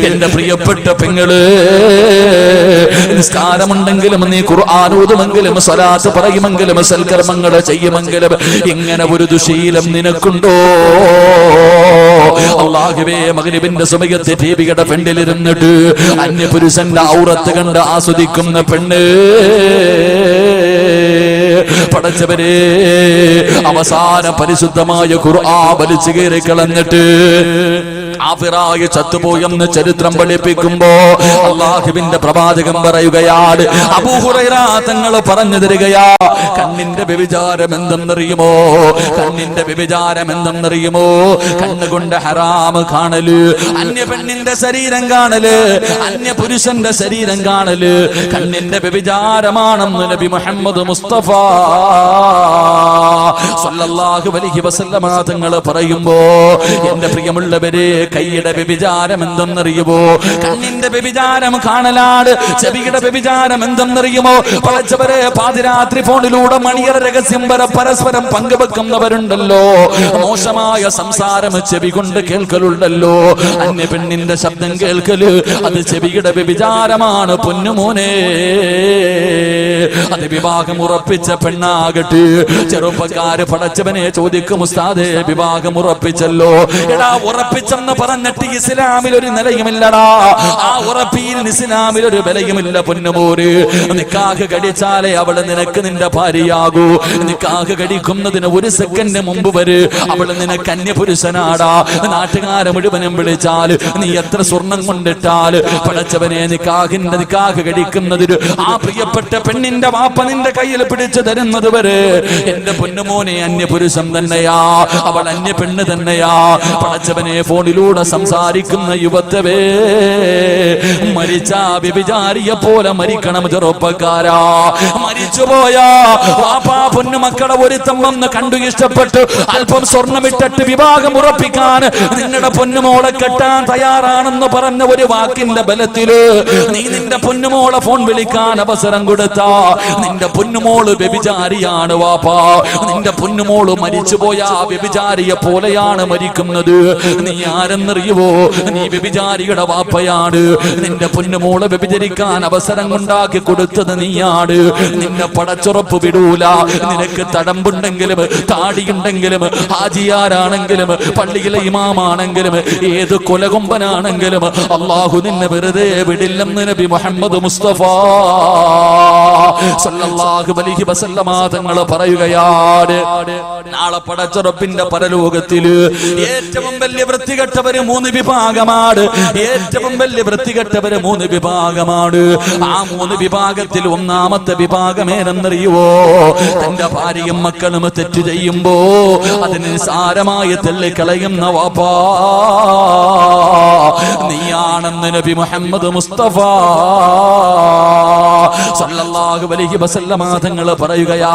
എന്റെ പ്രിയപ്പെട്ട പെങ്ങള്, നിസ്കാരമുണ്ടെങ്കിലും നീ ഖുർആൻ ഓതുമെങ്കിലും സ്വലാത്ത് പറയുമെങ്കിലും സൽക്കർമ്മങ്ങൾ ചെയ്യുമെങ്കിലും ഇങ്ങനെ ഒരു ദുശീലം നിനക്കുണ്ടോ? അല്ലാഹുവേ, മഗ്രിബിന്റെ സമയത്ത് ടിവിയുടെ ഫ്രണ്ടിലിരുന്നിട്ട് അന്യപുരുഷന്റെ ഔറത്ത് കണ്ട് ആസ്വദിക്കുന്ന പെണ്ണ്, പടച്ചവരെ, അവസാന പരിശുദ്ധമായ ഖുർആൻ വലിച്ചു കയറി കളഞ്ഞിട്ട് കാഫിറായി ചത്തുപോയെന്ന് ചരിത്രം പഠിപ്പിക്കുമ്പോ അല്ലാഹുവിന്റെ പ്രവാചകൻ പറയുകയാണ്, അബൂ ഹുറൈറ തങ്ങൾ പറഞ്ഞു തരികയാ, കണ്ണിന്റെ വ്യഭിചാരം എന്തെന്നറിയുമോ? കണ്ണിന്റെ വ്യഭിചാരം എന്തെന്നറിയുമോ? കണ്ണുകൊണ്ട് ഹറാം കാണല്, അന്യ പെണ്ണിന്റെ ശരീരം കാണല്, അന്യ പുരുഷന്റെ ശരീരം കാണല് കണ്ണിന്റെ വ്യഭിചാരമാണെന്ന് നബി മുഹമ്മദ് മുസ്തഫ സല്ലല്ലാഹു അലൈഹി വസല്ലമ തങ്ങൾ പറയുമ്പോ, എന്റെ പ്രിയമുള്ളവരെ, കൈയുടെ വ്യഭിചാരം എന്തെന്നറിയുമോ? കണ്ണിന്റെ വ്യഭിചാരം കാണലാണ്. ചെവിയുടെ വ്യഭിചാരം എന്തെന്നറിയുമോ? പടച്ചവരെ, പാതിരാത്രി ഫോണിലൂടെ മണിയറ രഹസ്യം വരെ പരസ്പരം പങ്കുവെക്കുന്നവരുണ്ടല്ലോ. മോശമായ സംസാരം ചെവി കൊണ്ട് കേൾക്കലുണ്ടല്ലോ. അന്യ പെണ്ണിന്റെ ശബ്ദം കേൾക്കല് അത് ചെവിയുടെ വ്യഭിചാരമാണ് പൊന്നുമോനെ. അത് വിവാഹം ഉറപ്പിച്ച പെണ്ണാകട്ടെ, ചെറുപ്പക്കാര് പടച്ചവനെ ചോദിക്കും, ഉസ്താദേ വിവാഹം ഉറപ്പിച്ചല്ലോ. എടാ, ഉറപ്പിച്ചെന്ന് പറഞ്ഞിട്ട് ഇസ്ലാമിൽ ഒരു നിലയുമില്ലടാ. ആ ഉറപ്പിയിൽ ഇസ്ലാമിൽ ഒരു വിലയുമില്ല പൊന്നുമോര്. നിക്കാഹ് കഴിച്ചാലേ അവള് നിനക്ക് നിന്റെ ഭാര്യയാകൂ. നിക്കാഹ് കഴിക്കുന്നതിന് 1 സെക്കൻഡ് മുമ്പ് വരെ അവള് നിനക്ക് അന്യപുരുഷനാടാ. നാട്ടുകാരെ മുഴുവനും വിളിച്ചാൽ, നീ എത്ര സ്വർണം കൊണ്ടിട്ടാൽ പടച്ചവനെ നിക്കാഹ് കഴിക്കുന്നതിന് ആ പ്രിയപ്പെട്ട പെണ്ണിന്റെ വാപ്പ നിന്റെ കയ്യിൽ പിടിച്ചു തരുന്നത് വരെ എന്റെ പൊന്നുമോനെ അന്യപുരുഷൻ തന്നെയാ, അവൾ അന്യ പെണ്ണ് തന്നെയാ. പടച്ചവനെ, ഫോണിലൂടെ സംസാരിക്കുന്ന യുവത്വേ, മരിച്ച വ്യഭിചാരിയെ പോലെ മരിക്കണം ചെറുപ്പക്കാരാ. മരിച്ചുപോയാ വാപ്പാ പൊന്നുമക്കളെ ഒരുത്തം വന്ന് കണ്ടു ഇഷ്ടപ്പെട്ടു അല്പം സ്വർണ്ണമിട്ടിട്ട് വിവാഹം ഉറപ്പിക്കാൻ നിങ്ങളുടെ പൊന്നുമോളെ കെട്ടാൻ തയ്യാറാണെന്ന് പറഞ്ഞ ഒരു വാക്കിന്റെ ബലത്തില് നീ നിന്റെ പൊന്നുമോളെ ഫോൺ വിളിക്കാൻ അവസരം കൊടുത്താ നിന്റെ പൊന്നുമോള് വ്യഭിചാരിയാണ് വാപ്പാ. നിന്റെ പൊന്നുമോള് മരിച്ചുപോയ ആ വ്യഭിചാരിയെ പോലെയാണ് മരിക്കുന്നത്. നീ ആരെന്നറിയുവോ? നീ വ്യഭിചാരിയുടെ വാപ്പയാണ്. നിന്റെ പൊന്നുമോളെ വ്യഭിചരിക്കാൻ അവസരം ഉണ്ടാക്കി കൊടുത്തത് നീയാണ്. നിന്നെ പടച്ചുറപ്പ് വിടൂല. നിനക്ക് തടമ്പുണ്ടെങ്കിലും താടിയുണ്ടെങ്കിലും ഹാജിയാരാണെങ്കിലും പള്ളിയിലെ ഇമാമാണെങ്കിലും ഏത് കൊലകൊമ്പനാണെങ്കിലും അള്ളാഹു നിന്നെ വെറുതെ വിടില്ലെന്ന് നബി മുഹമ്മദ് മുസ്തഫ സല്ലല്ലാഹു അലൈഹി വസല്ലമ തങ്ങൾ പറയുകയാണ്. നാളെ പടച്ചുറപ്പിന്റെ പരലോകത്തില് ഏറ്റവും വലിയ വൃത്തികെട്ടവര് 3 വിഭാഗമാണ്. ഏറ്റവും വലിയ വൃത്തികെട്ടവര് 3 വിഭാഗമാണ്. ആ 3 വിഭാഗത്തിൽ ഒന്നാമത്തെ വിഭാഗം ഏതെന്നറിയുവോ? തന്റെ ഭാര്യയും മക്കളും തെറ്റ് ചെയ്യുമ്പോ അതിന് നിസ്സാരമായി തള്ളിക്കളയുന്ന വാപ്പാ നീയാണെന്ന് നബി മുഹമ്മദ് മുസ്തഫ സല്ലല്ലാഹു അലൈഹി വസല്ലമ തങ്ങൾ പറയുകയാ.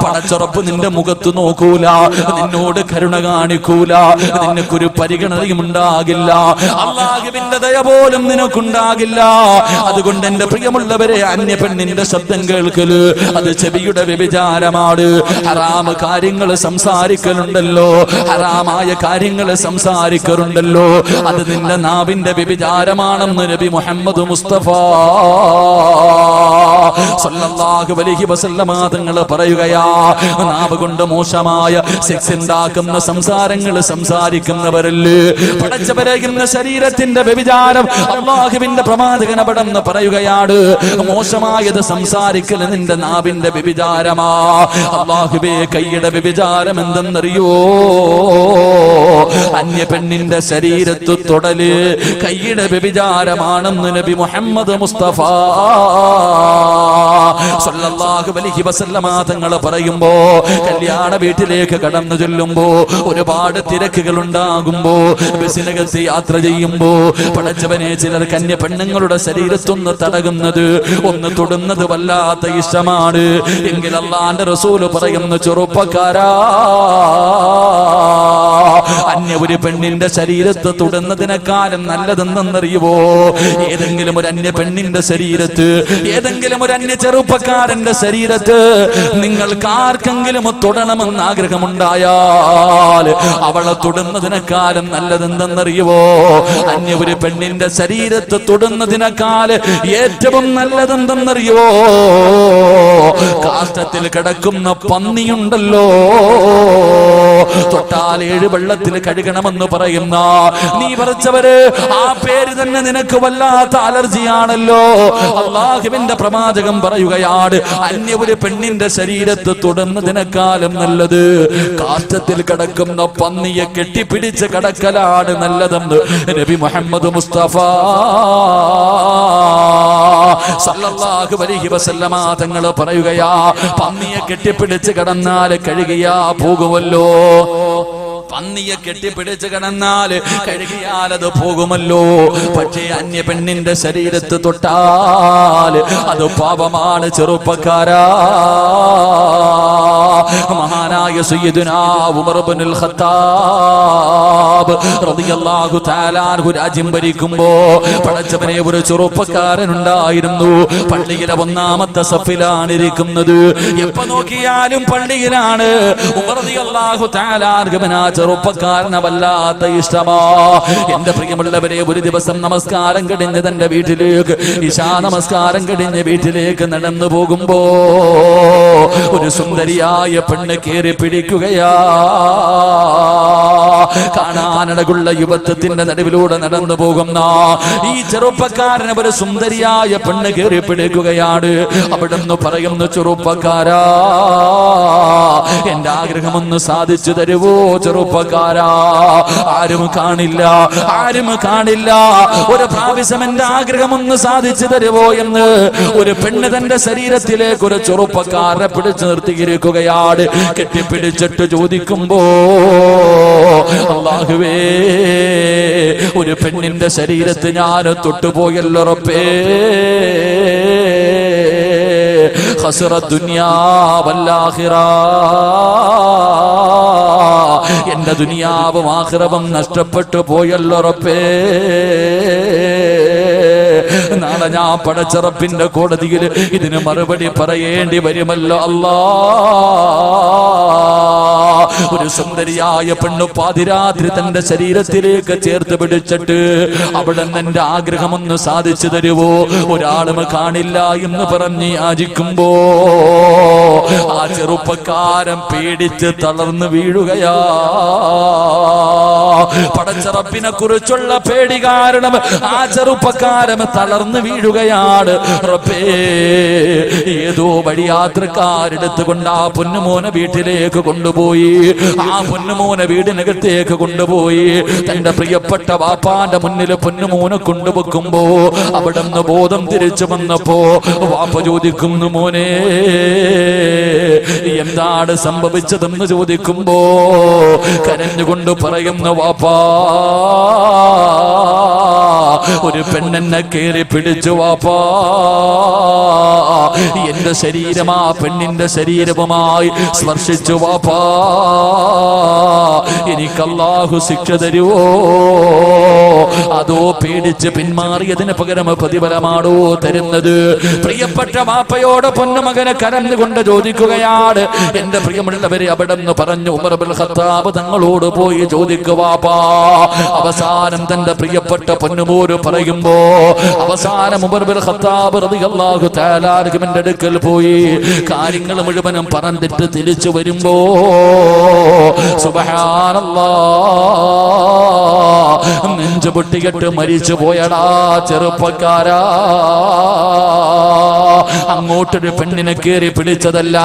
പടച്ചുറപ്പ് നിന്റെ മുഖത്ത് നോക്കൂല, നിന്നോട് കരുണ കാണിക്കൂല, നിനക്കൊരു പരിഗണനയും ഉണ്ടാകില്ല, അല്ലാഹുവിന്റെ ദയ പോലും നിനക്കുണ്ടാകില്ല. അതുകൊണ്ട് എന്റെ പ്രിയമുള്ളവരെ, അന്യ പെണ്ണിന്റെ ശബ്ദം കേൾക്കല് അത് ചെവിയുടെ വ്യഭിചാരമാണ്. ഹറാമ് കാര്യങ്ങൾ സംസാരിക്കലുണ്ടല്ലോ, ഹറാമായ കാര്യങ്ങൾ സംസാരിക്കലുണ്ടല്ലോ, അത് നിന്റെ നാവിന്റെ വ്യഭിചാരമാണെന്ന് നബി മുഹമ്മദ് മുസ്തഫ സല്ലല്ലാഹു അലൈഹി വസല്ലമ തങ്ങൾ പറയുകയാ. നാവ് കൊണ്ട് മോശമായ സെക്സ് ഉണ്ടാക്കുന്ന സംസാരങ്ങൾ സംസാരിക്കുന്നവരല്ലേ പടച്ചവരെ, ഇന്ന് ശരീരത്തിന്റെ വ്യഭിചാരം അല്ലാഹുവിന്റെ പ്രവാചകൻ അവിടെന്ന് പറയുകയാണ്. മോശമായത് സംസാരിക്കൽ നിന്റെ നാവിന്റെ വ്യഭിചാരമാ. അല്ലാഹുവേ, കൈയുടെ വ്യഭിചാരം എന്തെന്നറിയോ? അന്യ പെണ്ണിന്റെ ശരീരത്ത് തൊടല് കൈയുടെ വ്യഭിചാരമാണെന്ന് നബി മുഹമ്മദ് മുസ്തഫ സല്ലല്ലാഹു അലൈഹി വസല്ലമ തങ്ങൾ പറയുമ്പോ, കല്യാണ വീട്ടിലേക്ക് കടന്നു ചെല്ലുമ്പോ ഒരുപാട് തിരക്കുകൾ ഉണ്ടാകുമ്പോ, ബസ്സിനകത്ത് യാത്ര ചെയ്യുമ്പോ പടച്ചവനെ ചിലർ കന്യ പെണ്ണുങ്ങളുടെ ശരീരത്തൊന്ന് തടകുന്നത്, ഒന്ന് തൊടുന്നത് വല്ലാത്ത ഇഷ്ടമാണ്. എങ്കിൽ അല്ലാഹുവിന്റെ റസൂല് പറയുന്നു, ചെറുപ്പക്കാരാ, അന്യ ഒരു പെണ്ണിന്റെ ശരീരത്ത് തൊടുന്നതിനേക്കാളും നല്ലതെന്നറിയുവോ? ഏതെങ്കിലും ഒരു അന്യ പെണ്ണിന്റെ ശരീരത്ത്, ഏതെങ്കിലും ഒരു അന്യ ചെറുപ്പക്കാരന്റെ ശരീരത്ത് നിങ്ങൾക്ക് ആർക്കെങ്കിലും തൊടണമെന്ന് ആഗ്രഹമുണ്ടായാൽ അവളെ തൊടുന്നതിനേക്കാളും നല്ലതെന്തെന്നറിയുവോ? അന്യ ഒരു പെണ്ണിന്റെ ശരീരത്ത് തൊടുന്നതിനേക്കാൾ ഏറ്റവും നല്ലതെന്തെന്നറിയുവോ? കാഷ്ടത്തിൽ കിടക്കുന്ന പന്നിയുണ്ടല്ലോ, തൊട്ടാൽ 7 വെള്ളത്തിൽ കഴുകണമെന്ന് പറയുന്ന നീ പറിച്ചവര്, ആ പേര് തന്നെ നിനക്ക് വല്ലാത്ത അലർജിയാണല്ലോ. അല്ലാഹുവിന്റെ പ്രവാചകൻ പറയുകയാണ്, അന്യ ഒരു പെണ്ണിന്റെ ശരീരത്ത് തൊടുന്നതിനേക്കാളും നല്ലത് കാഷ്ടത്തിൽ കിടക്കുന്ന പന്നിയെ കെട്ടിപ്പിടിച്ച് കിടക്കലാണ് നല്ലതെന്ന് നബി മുഹമ്മദ് മുസ്തഫ സല്ലല്ലാഹു അലൈഹി വസല്ലമ തങ്ങൾ പറയുകയാ. പന്നിയെ കെട്ടിപ്പിടിച്ച് കിടന്നാൽ കഴുകിയാ പോകുമല്ലോ, പന്നിയെ കെട്ടിപ്പിടിച്ച് കിടന്നാൽ കഴുകിയാൽ അത് പോകുമല്ലോ. പക്ഷേ അന്യ പെണ്ണിന്റെ ശരീരത്ത് തൊട്ടാൽ അത് പാപമാണ്. ചെറുപ്പക്കാരാ, മഹാനായ സയ്യിദുനാ ഉമർ ഇബ്നുൽ ഖത്താബ് റളിയല്ലാഹു തആല അൻഹു രാജ്യം ഭരിക്കുമ്പോ പടച്ചവനെ, ഒരു ചെറുപ്പക്കാരൻ ഉണ്ടായിരുന്നു. പള്ളിയിലെ 1ാമത്തെ സഫിലാണ് ഇരിക്കുന്നത്. എപ്പോ നോക്കിയാലും പള്ളിയിലാണ്. ഉമർ റളിയല്ലാഹു തആല അൻഹു ചെറുപ്പക്കാരനെ വല്ലാത്ത ഇഷ്ടമാ. എന്റെ പ്രിയമുള്ളവരെ, ഒരു ദിവസം നമസ്കാരം കഴിഞ്ഞ് തന്റെ വീട്ടിലേക്ക്, ഇശാ നമസ്കാരം കഴിഞ്ഞ് വീട്ടിലേക്ക് നടന്നു പോകുമ്പോ ഒരു സുന്ദരിയായ പെണ്ണ് കേറി പിടിക്കുകയാ. കാണാനടകുള്ള യുവത്വത്തിന്റെ നടുവിലൂടെ നടന്നു പോകുന്ന ഈ ചെറുപ്പക്കാരനെ ഒരു സുന്ദരിയായ പെണ്ണ് കേറി പിടിക്കുകയാണ്. അവിടുന്ന് പറയുന്നു, ചെറുപ്പക്കാരാ, എന്റെ ആഗ്രഹമൊന്ന് സാധിച്ചു തരുവോ? ചെറുപ്പക്കാരാ, ആരും കാണില്ല, ആരും കാണില്ല, ഒരു പ്രാവശ്യം എന്റെ ആഗ്രഹമൊന്ന് സാധിച്ചു തരുവോ എന്ന് ഒരു പെണ്ണ് തന്റെ ശരീരത്തിലേക്ക് ഒരു ചെറുപ്പക്കാരനെ പിടിച്ചു നിർത്തിയിരിക്കുകയാണ്. കെട്ടിപ്പിടിച്ചിട്ട് ചോദിക്കുമ്പോ, അല്ലാഹുവേ, ഒരു പെണ്ണിന്റെ ശരീരത്ത് ഞാൻ തൊട്ടുപോയല്ലോ റബ്ബേ, ഖസറ ദുനിയാ വൽ ആഖിറ, എന്റെ ദുനിയാവും ആഖിറവും നഷ്ടപ്പെട്ടു പോയല്ലോ റബ്ബേ. നാളെ ഞാൻ പടച്ചറപ്പിന്റെ കോടതിയിൽ ഇതിന് മറുപടി പറയേണ്ടി വരുമല്ലോ അല്ലാ. ഒരു സുന്ദരിയായ പെണ്ണു പാതിരാത്രി തന്റെ ശരീരത്തിലേക്ക് ചേർത്ത് പിടിച്ചിട്ട് അവിടെ എന്റെ ആഗ്രഹമൊന്ന് സാധിച്ചു തരുവോ, ഒരാളും കാണില്ല എന്ന് പറഞ്ഞ് യാചിക്കുമ്പോ ആ ചെറുപ്പക്കാരൻ പേടിച്ച് തളർന്നു വീഴുകയാ. പടച്ചറപ്പിനെ കുറിച്ചുള്ള പേടി കാരണം ആ ചെറുപ്പക്കാരൻ തളർന്നു വീഴുകയാണ്. റബ്ബേ, ഏതോ വഴിയാത്രക്കാരെടുത്തുകൊണ്ട് ആ പൊന്നുമോനെ വീട്ടിലേക്ക് കൊണ്ടുപോയി. ആ പൊന്നുമോനെ വീടിനകത്തേക്ക് കൊണ്ടുപോയി തന്റെ പ്രിയപ്പെട്ട വാപ്പാന്റെ മുന്നിൽ പൊന്നുമോനെ കൊണ്ടുവെക്കുമ്പോ അവിടെ നിന്ന് ബോധം തിരിച്ചു വന്നപ്പോ വാപ്പ ചോദിക്കുന്നു, മോനെ എന്താണ് സംഭവിച്ചതെന്ന് ചോദിക്കുമ്പോ കരഞ്ഞുകൊണ്ട് പറയുന്ന വാപ്പാ, ഒരു പെണ്ണെന്നെ കേറി പിടിച്ചു വാപ്പാ. എന്റെ ശരീരം ആ പെണ്ണിന്റെ ശരീരവുമായി സ്പർശിച്ചു വാപ്പാ. എനിക്ക് അല്ലാഹു ശിക്ഷ തരുവോ, അതോ പേടിച്ച് പിന്മാറിയതിന് പകരം പ്രതിഫലമാണോ തരുന്നത്? പ്രിയപ്പെട്ട വാപ്പയോട് പൊന്നുമകനെ കരഞ്ഞുകൊണ്ട് ചോദിക്കുകയാണ്. എന്റെ പ്രിയമുള്ളവരെ, അവിടെ നിന്ന് പറഞ്ഞു ഉമർ ഇബ്നുൽ ഖത്താബ് തങ്ങളോട് പോയി ചോദിക്കുക വാപ്പാ. അവസാനം തന്റെ പ്രിയപ്പെട്ട പൊന്നുമോര് പറയുമ്പോ അവസാനം ഉമർ ഇബ്നുൽ ഖത്താബ് റളിയല്ലാഹു തആല അൻഹുവിന്റെ അടുക്കൽ പോയി കാര്യങ്ങൾ മുഴുവനും പറഞ്ഞിട്ട് തിരിച്ചു വരുമ്പോ സുബ്ഹാനല്ലാഹ്, നെഞ്ചു പൊട്ടിയിട്ട് മരിച്ചു പോയടാ ചെറുപ്പക്കാരാ. അങ്ങോട്ടൊരു പെണ്ണിനെ കേറി പിടിച്ചതല്ല,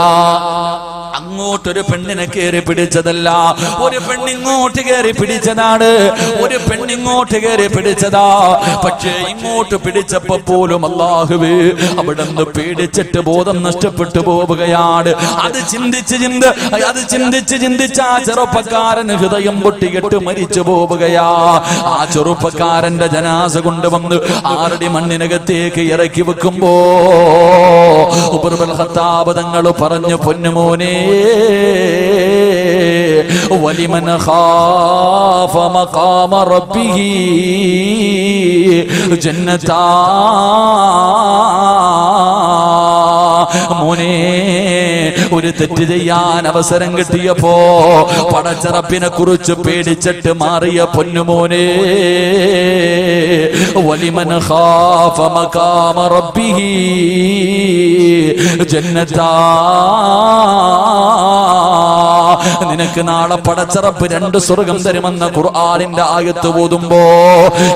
അങ്ങോട്ടൊരു പെണ്ണിനെ കയറി പിടിച്ചതല്ല, ഒരു പെണ്ണിങ്ങോട്ട് കയറി പിടിച്ചതാണ്. ഒരു പെണ്ണിങ്ങോട്ട് കയറി പിടിച്ചതാ. പക്ഷേ ഇങ്ങോട്ട് പിടിച്ചപ്പോ പോലും അല്ലാഹുവേ അവിടെ നിന്ന് പേടിച്ചിട്ട് ബോധം നഷ്ടപ്പെട്ടു പോവുകയാണ്. അത് ചിന്തിച്ച് ആ ചെറുപ്പക്കാരൻ ഹൃദയം പൊട്ടിയിട്ട് മരിച്ചു പോവുകയാ. ആ ചെറുപ്പക്കാരന്റെ ജനാസ കൊണ്ടുവന്ന് 6 അടി മണ്ണിനകത്തേക്ക് ഇറക്കി വെക്കുമ്പോ ഉമർ ഇബ്നുൽ ഖത്താബ് തങ്ങൾ പറഞ്ഞു, പൊന്നുമോനെ, വലിമൻ ഖാഫ മഖാമ റബ്ബിഹി ജന്നതാ. മോനെ, ഒരു തെറ്റ് ചെയ്യാൻ അവസരം കിട്ടിയപ്പോ പടച്ചറപ്പിനെ കുറിച്ച് പേടിച്ചിട്ട് മാറിയ പൊന്നുമോനെ, വലിമൻ ഖാഫ മഖാമ റബ്ബിഹി ജന്നതാ. നിനക്ക് നാളെ പടച്ചറപ്പ് 2 സ്വർഗം തരുമെന്ന ഖുർആനിന്റെ ആയത്ത് ഓതുമ്പോ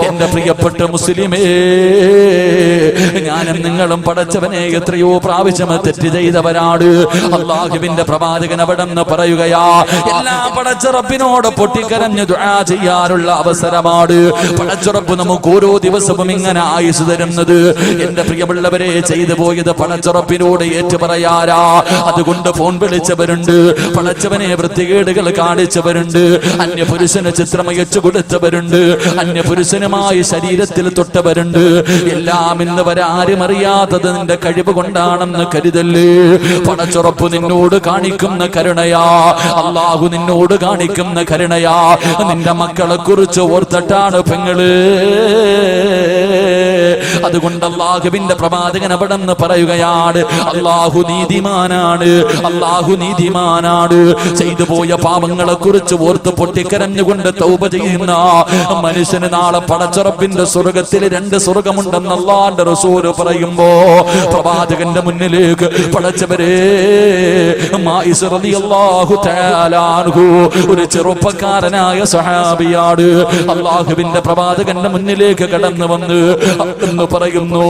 എന്റെ പ്രിയപ്പെട്ട മുസ്ലിമേ, ഞാനും നിങ്ങളും പടച്ചവനെ എത്രയോ പ്രാവശ്യം തെറ്റ് ചെയ്തവരാണ്. അല്ലാഹുവിന്റെ പ്രവാചകൻ അവിടെ നിന്ന് പറയുകയാ, എല്ലാ പടച്ചറപ്പിനോട് പൊട്ടിക്കരഞ്ഞ് ദുആ ചെയ്യാനുള്ള അവസരമാണ്. പടച്ചറപ്പ് നമുക്ക് ഓരോ ദിവസവും ഇങ്ങനെ ആയുസ് തരുന്നത്. എന്റെ പ്രിയമുള്ളവരെ, ചെയ്തു പോയത് പടച്ചറപ്പിനോട് ഏറ്റു പറയാരാ. അതുകൊണ്ട് ഫോൺ വിളിച്ചവരുണ്ട്, പടച്ചവനെ വൃത്തികേടുകൾ കാണിച്ചവരുണ്ട്, അന്യപുരുഷന് ചിത്രം അയച്ചു കൊടുത്തവരുണ്ട്, അന്യപുരുഷനുമായി ശരീരത്തിൽ തൊട്ടവരുണ്ട്. എല്ലാം ഇന്ന് വരെ ആരും അറിയാത്തത് നിന്റെ കഴിവ് കൊണ്ടാണെന്ന് കരുതല്ലേ. പടച്ചുറപ്പ് നിന്നോട് കാണിക്കുന്ന കരുണയാ, അല്ലാഹു നിന്നോട് കാണിക്കുന്ന കരുണയാ. നിന്റെ മക്കളെ കുറിച്ച് ഓർത്തിട്ടാണ് പെങ്ങള്. അതുകൊണ്ട് അല്ലാഹുവിന്റെ പ്രവാചകൻ അവിടെ നിന്ന് പറയുകയാണ്, അല്ലാഹു നീതിമാനാണ്, അല്ലാഹു നീതിമാനാണ്. ചെയ്തു പോയ പാപങ്ങളെ കുറിച്ച് ഓർത്ത് പൊട്ടിക്കരഞ്ഞുകൊണ്ട് തൗബ ചെയ്യുന്ന മനുഷ്യന് നാളെ പടച്ചുറപ്പിന്റെ സ്വർഗത്തിൽ 2 സ്വർഗമുണ്ടെന്ന് അല്ലാഹുവിന്റെ റസൂൽ പറയുമ്പോ പ്രവാചകന്റെ മുന്നിലേക്ക് പടച്ചവരെ, മായിസ് റളിയല്ലാഹു തആല അൻഹു ഒരു ചെറുപ്പക്കാരനായ സ്വഹാബിയാണ്. അല്ലാഹുവിന്റെ പ്രവാചകന്റെ മുന്നിലേക്ക് കടന്നു വന്ന് എന്ന് പറയുന്നു,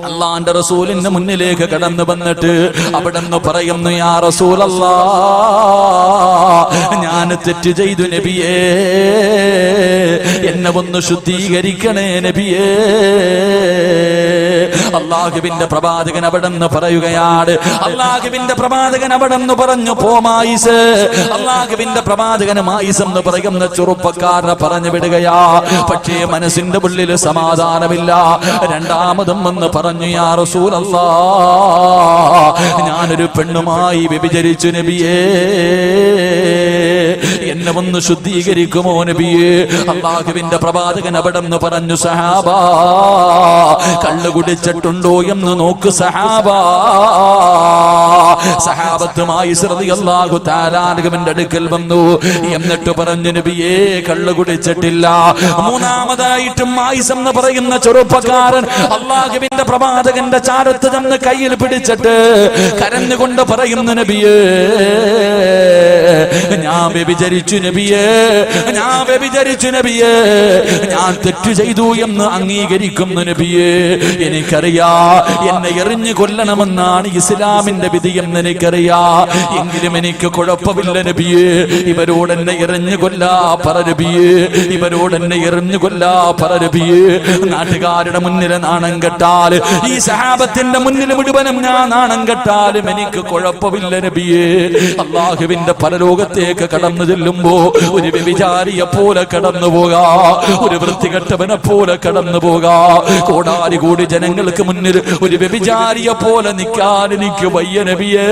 അല്ലാഹുവിന്റെ റസൂലിന്റെ മുന്നിലേക്ക് കടന്നു വന്നിട്ട് അവിടെ നിന്ന് പറയുന്നു, യാ റസൂലല്ലാഹ്, ഞാൻ തെറ്റ് ചെയ്തു നബിയേ, എന്നെ ഒന്ന് ശുദ്ധീകരിക്കണേ നബിയേ. അല്ലാഹുവിന്റെ പ്രവാചകൻ അവിടെ നിന്ന് പറയുകയാണ്, അല്ലാഹുവിന്റെ പ്രവാചകൻ അവിടെ നിന്ന് പറഞ്ഞു, പോ മായിസ്. അല്ലാഹുവിന്റെ പ്രവാചകന് മായിസ് എന്ന് പറയുന്ന ചെറുപ്പക്കാരനെ പറഞ്ഞു വിടുകയാ. പക്ഷേ മനസ്സിന്റെ ഉള്ളിൽ സമാധാനമില്ല. രണ്ടാമതും എന്ന് പറഞ്ഞു, യാ റസൂലല്ലാഹ്, ഞാനൊരു പെണ്ണുമായി വ്യഭിചരിച്ചു നബിയേ. എന്നെ ഒന്ന് ശുദ്ധീകരിക്കുമോ നബിയേ? അല്ലാഹുവിന്റെ പ്രവാചകൻ അവിടെന്ന് പറഞ്ഞു, സഹാബ കള്ളു കുടിച്ചിട്ടുണ്ടോ എന്ന് നോക്ക് സഹാബ. സഹാബത്തുമായി റളിയല്ലാഹു തആല അൻഹുവിന്റെ അടുക്കൽ വന്നു. എന്നിട്ട് പറഞ്ഞു, നബിയേ കള്ളു കുടിച്ചിട്ടില്ല. മൂന്നാമതായിട്ടും മായിസ് എന്ന് പറയുന്ന ചെറുപ്പക്കാരൻ അല്ലാഹുവിന്റെ പ്രവാചകന്റെ ചാരത്ത് ചെന്ന് കയ്യിൽ പിടിച്ചിട്ട് കരഞ്ഞുകൊണ്ട് പറയുന്നു, നബിയേ ഞാൻ വ്യഭിചരിച്ചു നബിയേ, ഞാൻ വ്യഭിചരിച്ചു നബിയേ, ഞാൻ തെറ്റു ചെയ്തു എന്ന് അംഗീകരിക്കുന്നു നബിയേ. എനിക്കറിയാ എന്നെ എറിഞ്ഞു കൊല്ലണമെന്നാണ് ഇസ്ലാമിന്റെ വിധിയെന്ന് എനിക്കറിയാ. എങ്കിലും എനിക്ക് കുഴപ്പമില്ല നബിയേ. ഇവരോട് എന്നെ എറിഞ്ഞു കൊല്ലാ പറ നബിയേ, ഇവരോട് എന്നെ എറിഞ്ഞു കൊല്ലാ പറ നബിയേ. നാട്ടുകാരുടെ മുന്നിൽ നാണം കെട്ടാൽ, ഈ സഹാബത്തിന്റെ മുന്നിൽ മുഴുവനും ഞാൻ നാണം കെട്ടാലും എനിക്ക് കുഴപ്പമില്ല നബിയേ. അല്ലാഹുവിന്റെ പരലോകത്തേക്ക് കടന്നു ചെല്ലുമ്പോ ഒരു വ്യഭിചാരിയെ പോലെ കടന്നു പോകാ, ഒരു വൃത്തികെട്ടവനെ പോലെ കടന്നു പോകാ. കോടാലി കൂടി ജനങ്ങൾക്ക് മുന്നിൽ ഒരു വ്യഭിചാരിയെ പോലെ നിൽക്കാൻ എനിക്ക് വയ്യ നബിയേ.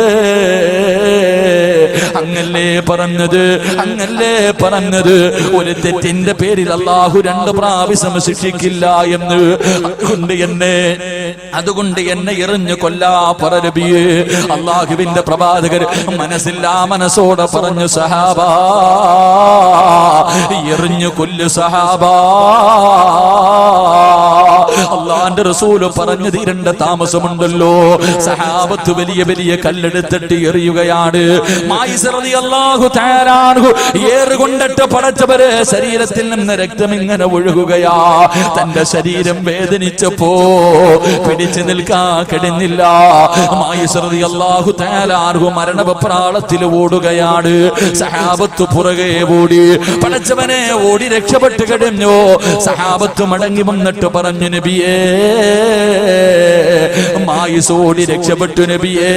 അങ്ങല്ലേ പറഞ്ഞത്, അങ്ങല്ലേ പറഞ്ഞത്, ഒരു തെറ്റിന്റെ പേരിൽ അല്ലാഹു 2 പ്രാവശ്യം ശിക്ഷിക്കില്ല എന്ന്. അതുകൊണ്ട് എന്നെ എറിഞ്ഞു കൊല്ലാ പറ നബിയേ. അല്ലാഹുവിന്റെ പ്രവാചകർ മനസ്സില്ലാ മനസ്സോടെ പറഞ്ഞു, സഹാബ എറിഞ്ഞു കൊല്ലു സഹാബ. അല്ലാഹുവിന്റെ റസൂൽ പറഞ്ഞു തീരേണ്ട താമസമുണ്ടല്ലോ. സഹാബത്ത് വലിയ വലിയ കല്ലെടുത്തിട്ട് എറിയുകയാണ്. മായിസ് റളിയല്ലാഹു തആല അൻഹു ഏറുകൊണ്ടിട്ട് പടച്ചവരെ ശരീരത്തിൽ നിന്ന് രക്തം ഇങ്ങനെ ഒഴുകുകയാ. തന്റെ ശരീരം വേദനിച്ചപ്പോ പിടിച്ചു നിൽക്കാൻ കഴിഞ്ഞില്ല. മായിസ് റളിയല്ലാഹു തആല അൻഹു മരണവെപ്രാളത്തിൽ ഓടുകയാണ്. സഹാബത്ത് പുറകെ ഓടി, പടച്ചവനെ ഓടി രക്ഷപ്പെട്ട് കഴിഞ്ഞു. സഹാബത്ത് മടങ്ങി വന്നിട്ട് പറഞ്ഞു, നബിയേ മായിസ് ഓടി രക്ഷപ്പെട്ടു നബിയേ.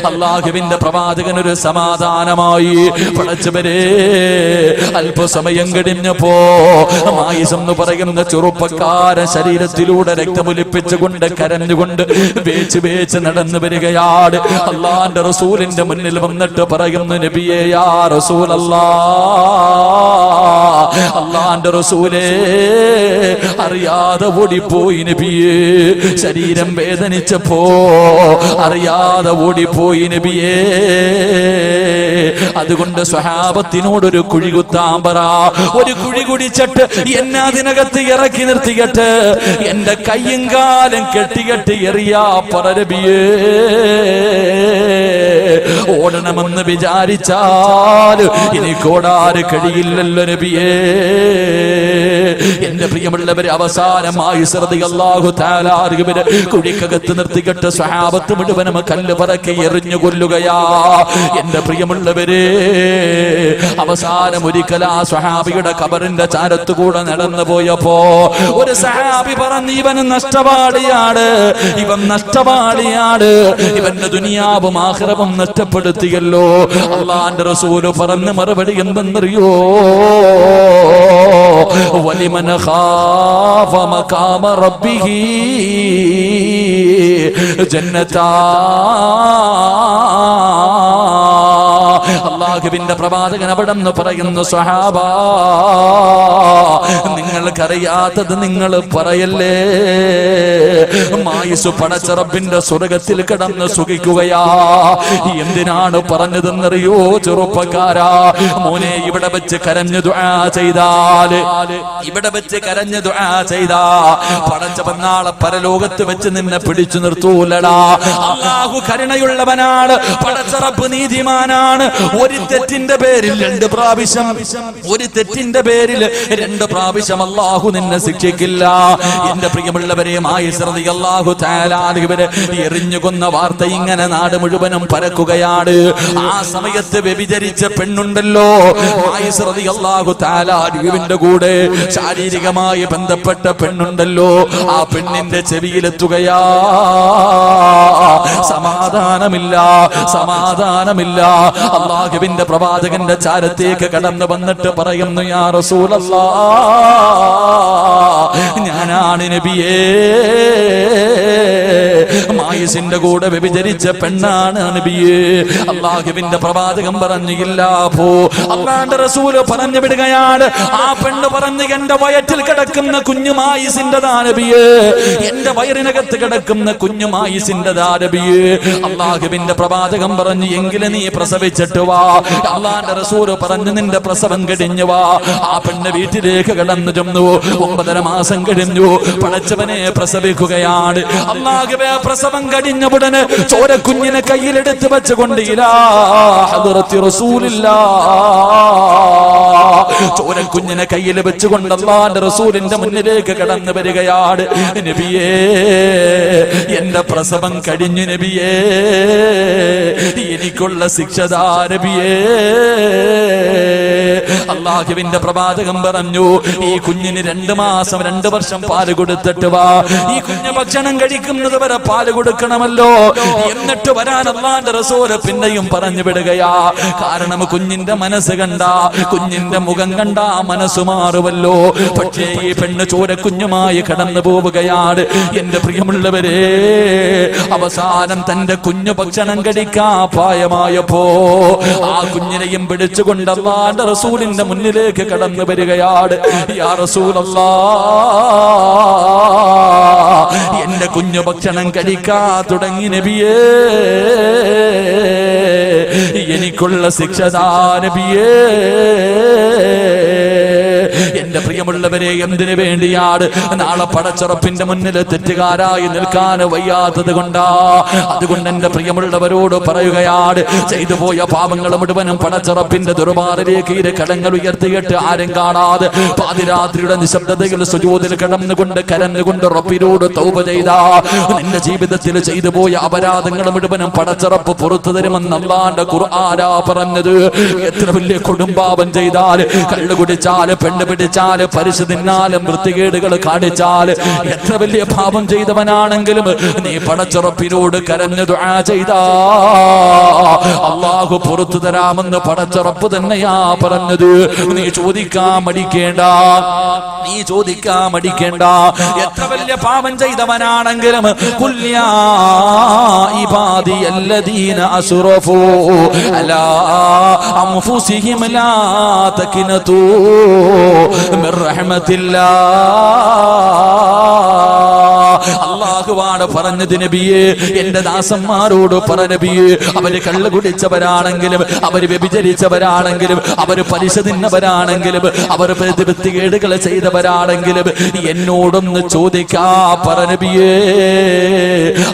അല്ലാഹുവിന്റെ പ്രവാചകൻ ഒരു സമാധാനമായി. പടച്ചവരെ അല്പസമയം കഴിഞ്ഞപ്പോ മായിസ് എന്ന് പറയുന്ന ചെറുപ്പക്കാരൻ ശരീരത്തിലൂടെ രക്തമൊലിപ്പിച്ചുകൊണ്ട് കരഞ്ഞുകൊണ്ട് വേച്ച് വേച്ച് നടന്നു വരികയാണ്. അല്ലാഹുവിന്റെ റസൂലിന്റെ മുന്നിൽ വന്നിട്ട് പറയുന്നു, നബിയേ യാ റസൂലല്ലാഹ്, അല്ലാഹുവിന്റെ റസൂലേ അറിയാതെ ഓടിപ്പോയി നബിയേ. ശരീരം വേദനിച്ചപ്പോ അറിയാതെ ഓടിപ്പോയി നബിയേ. അതുകൊണ്ട് സ്വഹാബത്തിനോടൊരു കുഴി കുത്താൻ പറ. ഒരു കുഴി കുടിച്ചിട്ട് എന്നെ അതിനകത്ത് ഇറക്കി നിർത്തിയിട്ട് എന്റെ കയ്യും കാലും കെട്ടികെട്ടി എറിയാ പറ നബിയേ. ഓടണമെന്ന് വിചാരിച്ചാൽ എനിക്കോടാറ് കഴിയില്ലല്ലോ നബിയേ. എന്റെ പ്രിയമുള്ളവരെ അവസാനമായി റളിയല്ലാഹു തആല അൻഹുവിനെ കുഴിക്കകത്ത് നിർത്തിയിട്ട് സ്വഹാബത്ത് മുഴുവനും കല്ല് പറക്കി എറിഞ്ഞു കൊല്ലുകയാ. എന്റെ പ്രിയമുള്ളവരെ അവസാനം ഒരിക്കൽ ആ സ്വഹാബിയുടെ ഖബറിന്റെ ചാരത്തുകൂടെ നടന്നു പോയപ്പോ ഒരു സഹാബി പറഞ്ഞു, ഇവൻ നഷ്ടപാളിയാണ്, ഇവൻ നഷ്ടപാളിയാണ്, ഇവന്റെ ദുനിയാവും ആഖിറവും നഷ്ടപ്പെടുത്തിയല്ലോ. അല്ലാഹുവിന്റെ റസൂല് പറഞ്ഞ മറുപടി എന്തെന്നറിയോ? വലിമൻ ഖാഫ മഖാമ റബ്ബിഹി ജന്നതാ. അല്ലാഹുവിന്റെ പ്രവാചകൻ അവിടെന്ന് പറയുന്നു, സ്വഹാബ നിങ്ങൾക്കറിയാത്തത് നിങ്ങൾ പറയല്ലേ. മായിസ് പടച്ച റബ്ബിന്റെ സ്വർഗത്തിൽ കിടന്ന് സുഖിക്കുകയാ. എന്തിനാണ് പറഞ്ഞതെന്നറിയോ ചെറുപ്പക്കാരാ? മോനെ ഇവിടെ വെച്ച് കരഞ്ഞു ദുആ ചെയ്താൽ, ഇവിടെ വെച്ച് കരഞ്ഞു ദുആ ചെയ്താ പടച്ചവൻ നാളെ പരലോകത്ത് വെച്ച് നിന്നെ പിടിച്ചു നിർത്തൂലടാ. അല്ലാഹു കരുണയുള്ളവനാണ്, പടച്ച റബ്ബ് നീതിമാനാണ്. ഒരു തെറ്റിന്റെ പേരിൽ 2 പ്രാവശ്യം, ഒരു തെറ്റിന്റെ പേരിൽ 2 പ്രാവശ്യം അല്ലാഹു നിന്നെ ശിക്ഷിക്കില്ല. എന്റെ പ്രിയമുള്ളവരെ മായിസ് റളിയല്ലാഹു തആല അൻഹുവിനെ എറിഞ്ഞു കൊന്ന വാർത്ത ഇങ്ങനെ നാട് മുഴുവനും പരക്കുകയാണ്. ആ സമയത്ത് വ്യഭിചരിച്ച പെണ്ണുണ്ടല്ലോ, മായിസ് റളിയല്ലാഹു തആല അൻഹുവിന്റെ കൂടെ ശാരീരികമായി ബന്ധപ്പെട്ട പെണ്ണുണ്ടല്ലോ, ആ പെണ്ണിന്റെ ചെവിയിലെത്തുകയാ. സമാധാനമില്ല, സമാധാനമില്ല. അല്ലാഹുവിന്റെ പ്രവാചകന്റെ ചാരത്തേക്ക് കടന്നു വന്നിട്ട് പറയുന്നു, യാ റസൂലല്ലാഹ് ഞാനാണ് നബിയേ. മായിസിന്റെ കൂടെ വ്യഭിചരിച്ച പെണ്ണാണ് നബിയേ. അള്ളാഹുവിന്റെ പ്രവാചകൻ പറഞ്ഞില്ല പോ. അള്ളാന്റെ റസൂല് പറഞ്ഞു വിടുകയാണ്. ആ പെണ്ണ് പറഞ്ഞു, എന്റെ വയറ്റിൽ കിടക്കുന്ന കുഞ്ഞു മായിസിന്റെതാ നബിയേ, എന്റെ വയറിനകത്ത് കിടക്കുന്ന കുഞ്ഞു മായിസിന്റെതാ നബിയേ. അള്ളാഹുവിന്റെ പ്രവാചകൻ പറഞ്ഞു, എങ്കിലും നീ പ്രസവിച്ചിട്ട് വാ. അള്ളാന്റെ റസൂല് പറഞ്ഞു, നിന്റെ പ്രസവം കഴിഞ്ഞു വാ. ആ പെണ്ണ് വീട്ടിലേക്ക് കടന്നു ചെന്നു. 9.5 മാസം കഴിഞ്ഞു. പടച്ചവനെ പ്രസവിക്കുകയാണ്. അള്ളാഹുവേ, പ്രസവം കഴിഞ്ഞ ഉടനെ ചോരക്കുഞ്ഞിനെ കയ്യിലെടുത്ത് വെച്ചുകൊണ്ട് ഇലാ ഹദ്റത്തി റസൂലില്ലാഹ്, ചോരക്കുഞ്ഞിനെ കയ്യിൽ വെച്ചുകൊണ്ട് അല്ലാഹുവിന്റെ റസൂലിന്റെ മുന്നിലേക്ക് കടന്നു വരികയാണ്. നബിയേ, എന്റെ പ്രസവം കഴിഞ്ഞു നബിയേ, എനിക്കുള്ള ശിക്ഷതാ നബിയേ. അള്ളാഹുവിന്റെ പ്രവാചകൻ പറഞ്ഞു, ഈ കുഞ്ഞിന് 2 മാസം 2 വർഷം പാല് കൊടുത്തിട്ട് വാ. ഈ കുഞ്ഞ് ഭക്ഷണം കഴിക്കുന്നത് വരെ പാല് കൊടുക്കണമല്ലോ. എന്നിട്ട് വരാൻ അല്ലാഹുവിന്റെ റസൂൽ പിന്നെയും പറഞ്ഞു വിടുകയാ. കാരണം കുഞ്ഞിന്റെ മനസ്സ് കണ്ട, കുഞ്ഞിന്റെ മുഖം കണ്ട മനസ്സ് മാറുമല്ലോ. പക്ഷേ ഈ പെണ്ണ് ചോരക്കുഞ്ഞുമായി കടന്നു പോവുകയാണ്. എന്റെ പ്രിയമുള്ളവരെ, അവസാനം തന്റെ കുഞ്ഞു ഭക്ഷണം കഴിക്കാൻ പ്രായമായപ്പോ ആ കുഞ്ഞിനെയും പിടിച്ചുകൊണ്ട് അല്ലാഹുവിന്റെ റസൂലിന്റെ മുന്നിലേക്ക് കടന്നു വരികയാണ്. യാ റസൂലല്ലാഹ്, എന്റെ കുഞ്ഞു ഭക്ഷണം കഴിക്കാൻ തുടങ്ങി നബിയേ, എനിക്കുള്ള ശിക്ഷതാ നബിയേ. എന്റെ പ്രിയമുള്ളവരെ, എന്തിനു വേണ്ടിയാണ്? നാളെ പടച്ചുറപ്പിന്റെ മുന്നിൽ തെറ്റുകാരായി നിൽക്കാൻ വയ്യാത്തത് കൊണ്ടാ. അതുകൊണ്ട് എന്റെ പ്രിയമുള്ളവരോട് പറയുകയാണ്, ചെയ്തു പോയ പാപങ്ങൾ മുഴുവനും പടച്ചുറപ്പിന്റെ ദുർബാറിലേക്ക് ഇരു കടങ്ങൾ ഉയർത്തിയിട്ട് ആരും കാണാതെ പാതിരാത്രിയുടെ നിശബ്ദതയിൽ സുജൂദിൽ കിടന്നുകൊണ്ട് കരഞ്ഞുകൊണ്ട് റബ്ബിനോട് തൗബ ചെയ്താ നിന്റെ ജീവിതത്തിൽ ചെയ്തു പോയ അപരാധങ്ങൾ മുഴുവനും പടച്ചുറപ്പ് പുറത്തു തരുമെന്ന് അല്ലാഹുവിന്റെ ഖുർആനാ പറഞ്ഞത്. എത്ര വലിയ കൊടുമ്പാപം ചെയ്താൽ, കള്ളു കുടിച്ചാല്, പെണ്ണ് പിടിച്ചാല്, പരിശു തിന്നാലും, വൃത്തികേടുകൾ കാണിച്ചാല്, എത്ര വലിയ പാപം ചെയ്തവനാണെങ്കിലും നീ പടച്ചുറപ്പിനോട് കരഞ്ഞു ദുആ ചെയ്താ അല്ലാഹു പുറത്തു തരാമെന്ന് പടച്ചുറപ്പ് തന്നെയാ പറഞ്ഞത്. നീ ചോദിക്കാൻ മടിക്കേണ്ട, നീ ചോദിക്കാൻ മടിക്കേണ്ട. എത്ര വലിയ പാപം ചെയ്തവനാണെങ്കിലും കുല്യാ ഇബാദിയല്ലദീന അസ്റഫൂ അലാ അൻഫുസിഹിം ലാ തഖ്നതൂ മിർ റഹ്മത്തില്ലാഹ്. അല്ലാഹുവാണ് പറഞ്ഞത് നബിയേ, എന്റെ ദാസന്മാരോട് പറ നബിയേ, അവര് കള്ളു കുടിച്ചവരാണെങ്കിലും, അവര് വ്യഭിചരിച്ചവരാണെങ്കിലും, അവര് പലിശ തിന്നവരാണെങ്കിലും, അവർ വൃത്തികേടുകൾ ചെയ്തവരാണെങ്കിലും എന്നോടൊന്ന് ചോദിക്കാ പറ നബിയേ,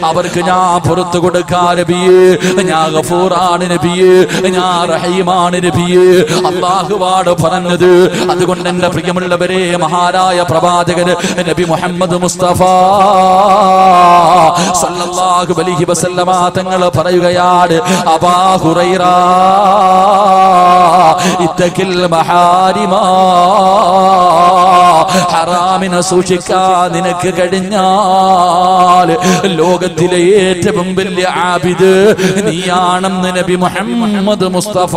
അവർക്ക് ഞാൻ പുറത്തു കൊടുക്കാ നബിയേ. ഞാൻ ഗഫൂറാണ് നബിയേ, ഞാൻ റഹീമാണ് നബിയേ. അല്ലാഹുവാണ് പറഞ്ഞത്. അതുകൊണ്ട് എന്റെ പ്രിയമുള്ളവരെ, മഹാനായ പ്രവാചകൻ നബി മുഹമ്മദ് മുസ്തഫ സല്ലല്ലാഹു അലൈഹി വസല്ലമ തങ്ങൾ പറയുകയാണ്, അബാ ഹുറൈറ ഇത്തഖിൽ മഹാരിമ, ഹറാമിനെ സൂക്ഷിക്കാൻ നിനക്ക് കഴിഞ്ഞാൽ ലോകത്തിലെ ഏറ്റവും വലിയ ആബിദ് നീയാണെന്ന് നബി മുഹമ്മദ് മുസ്തഫ.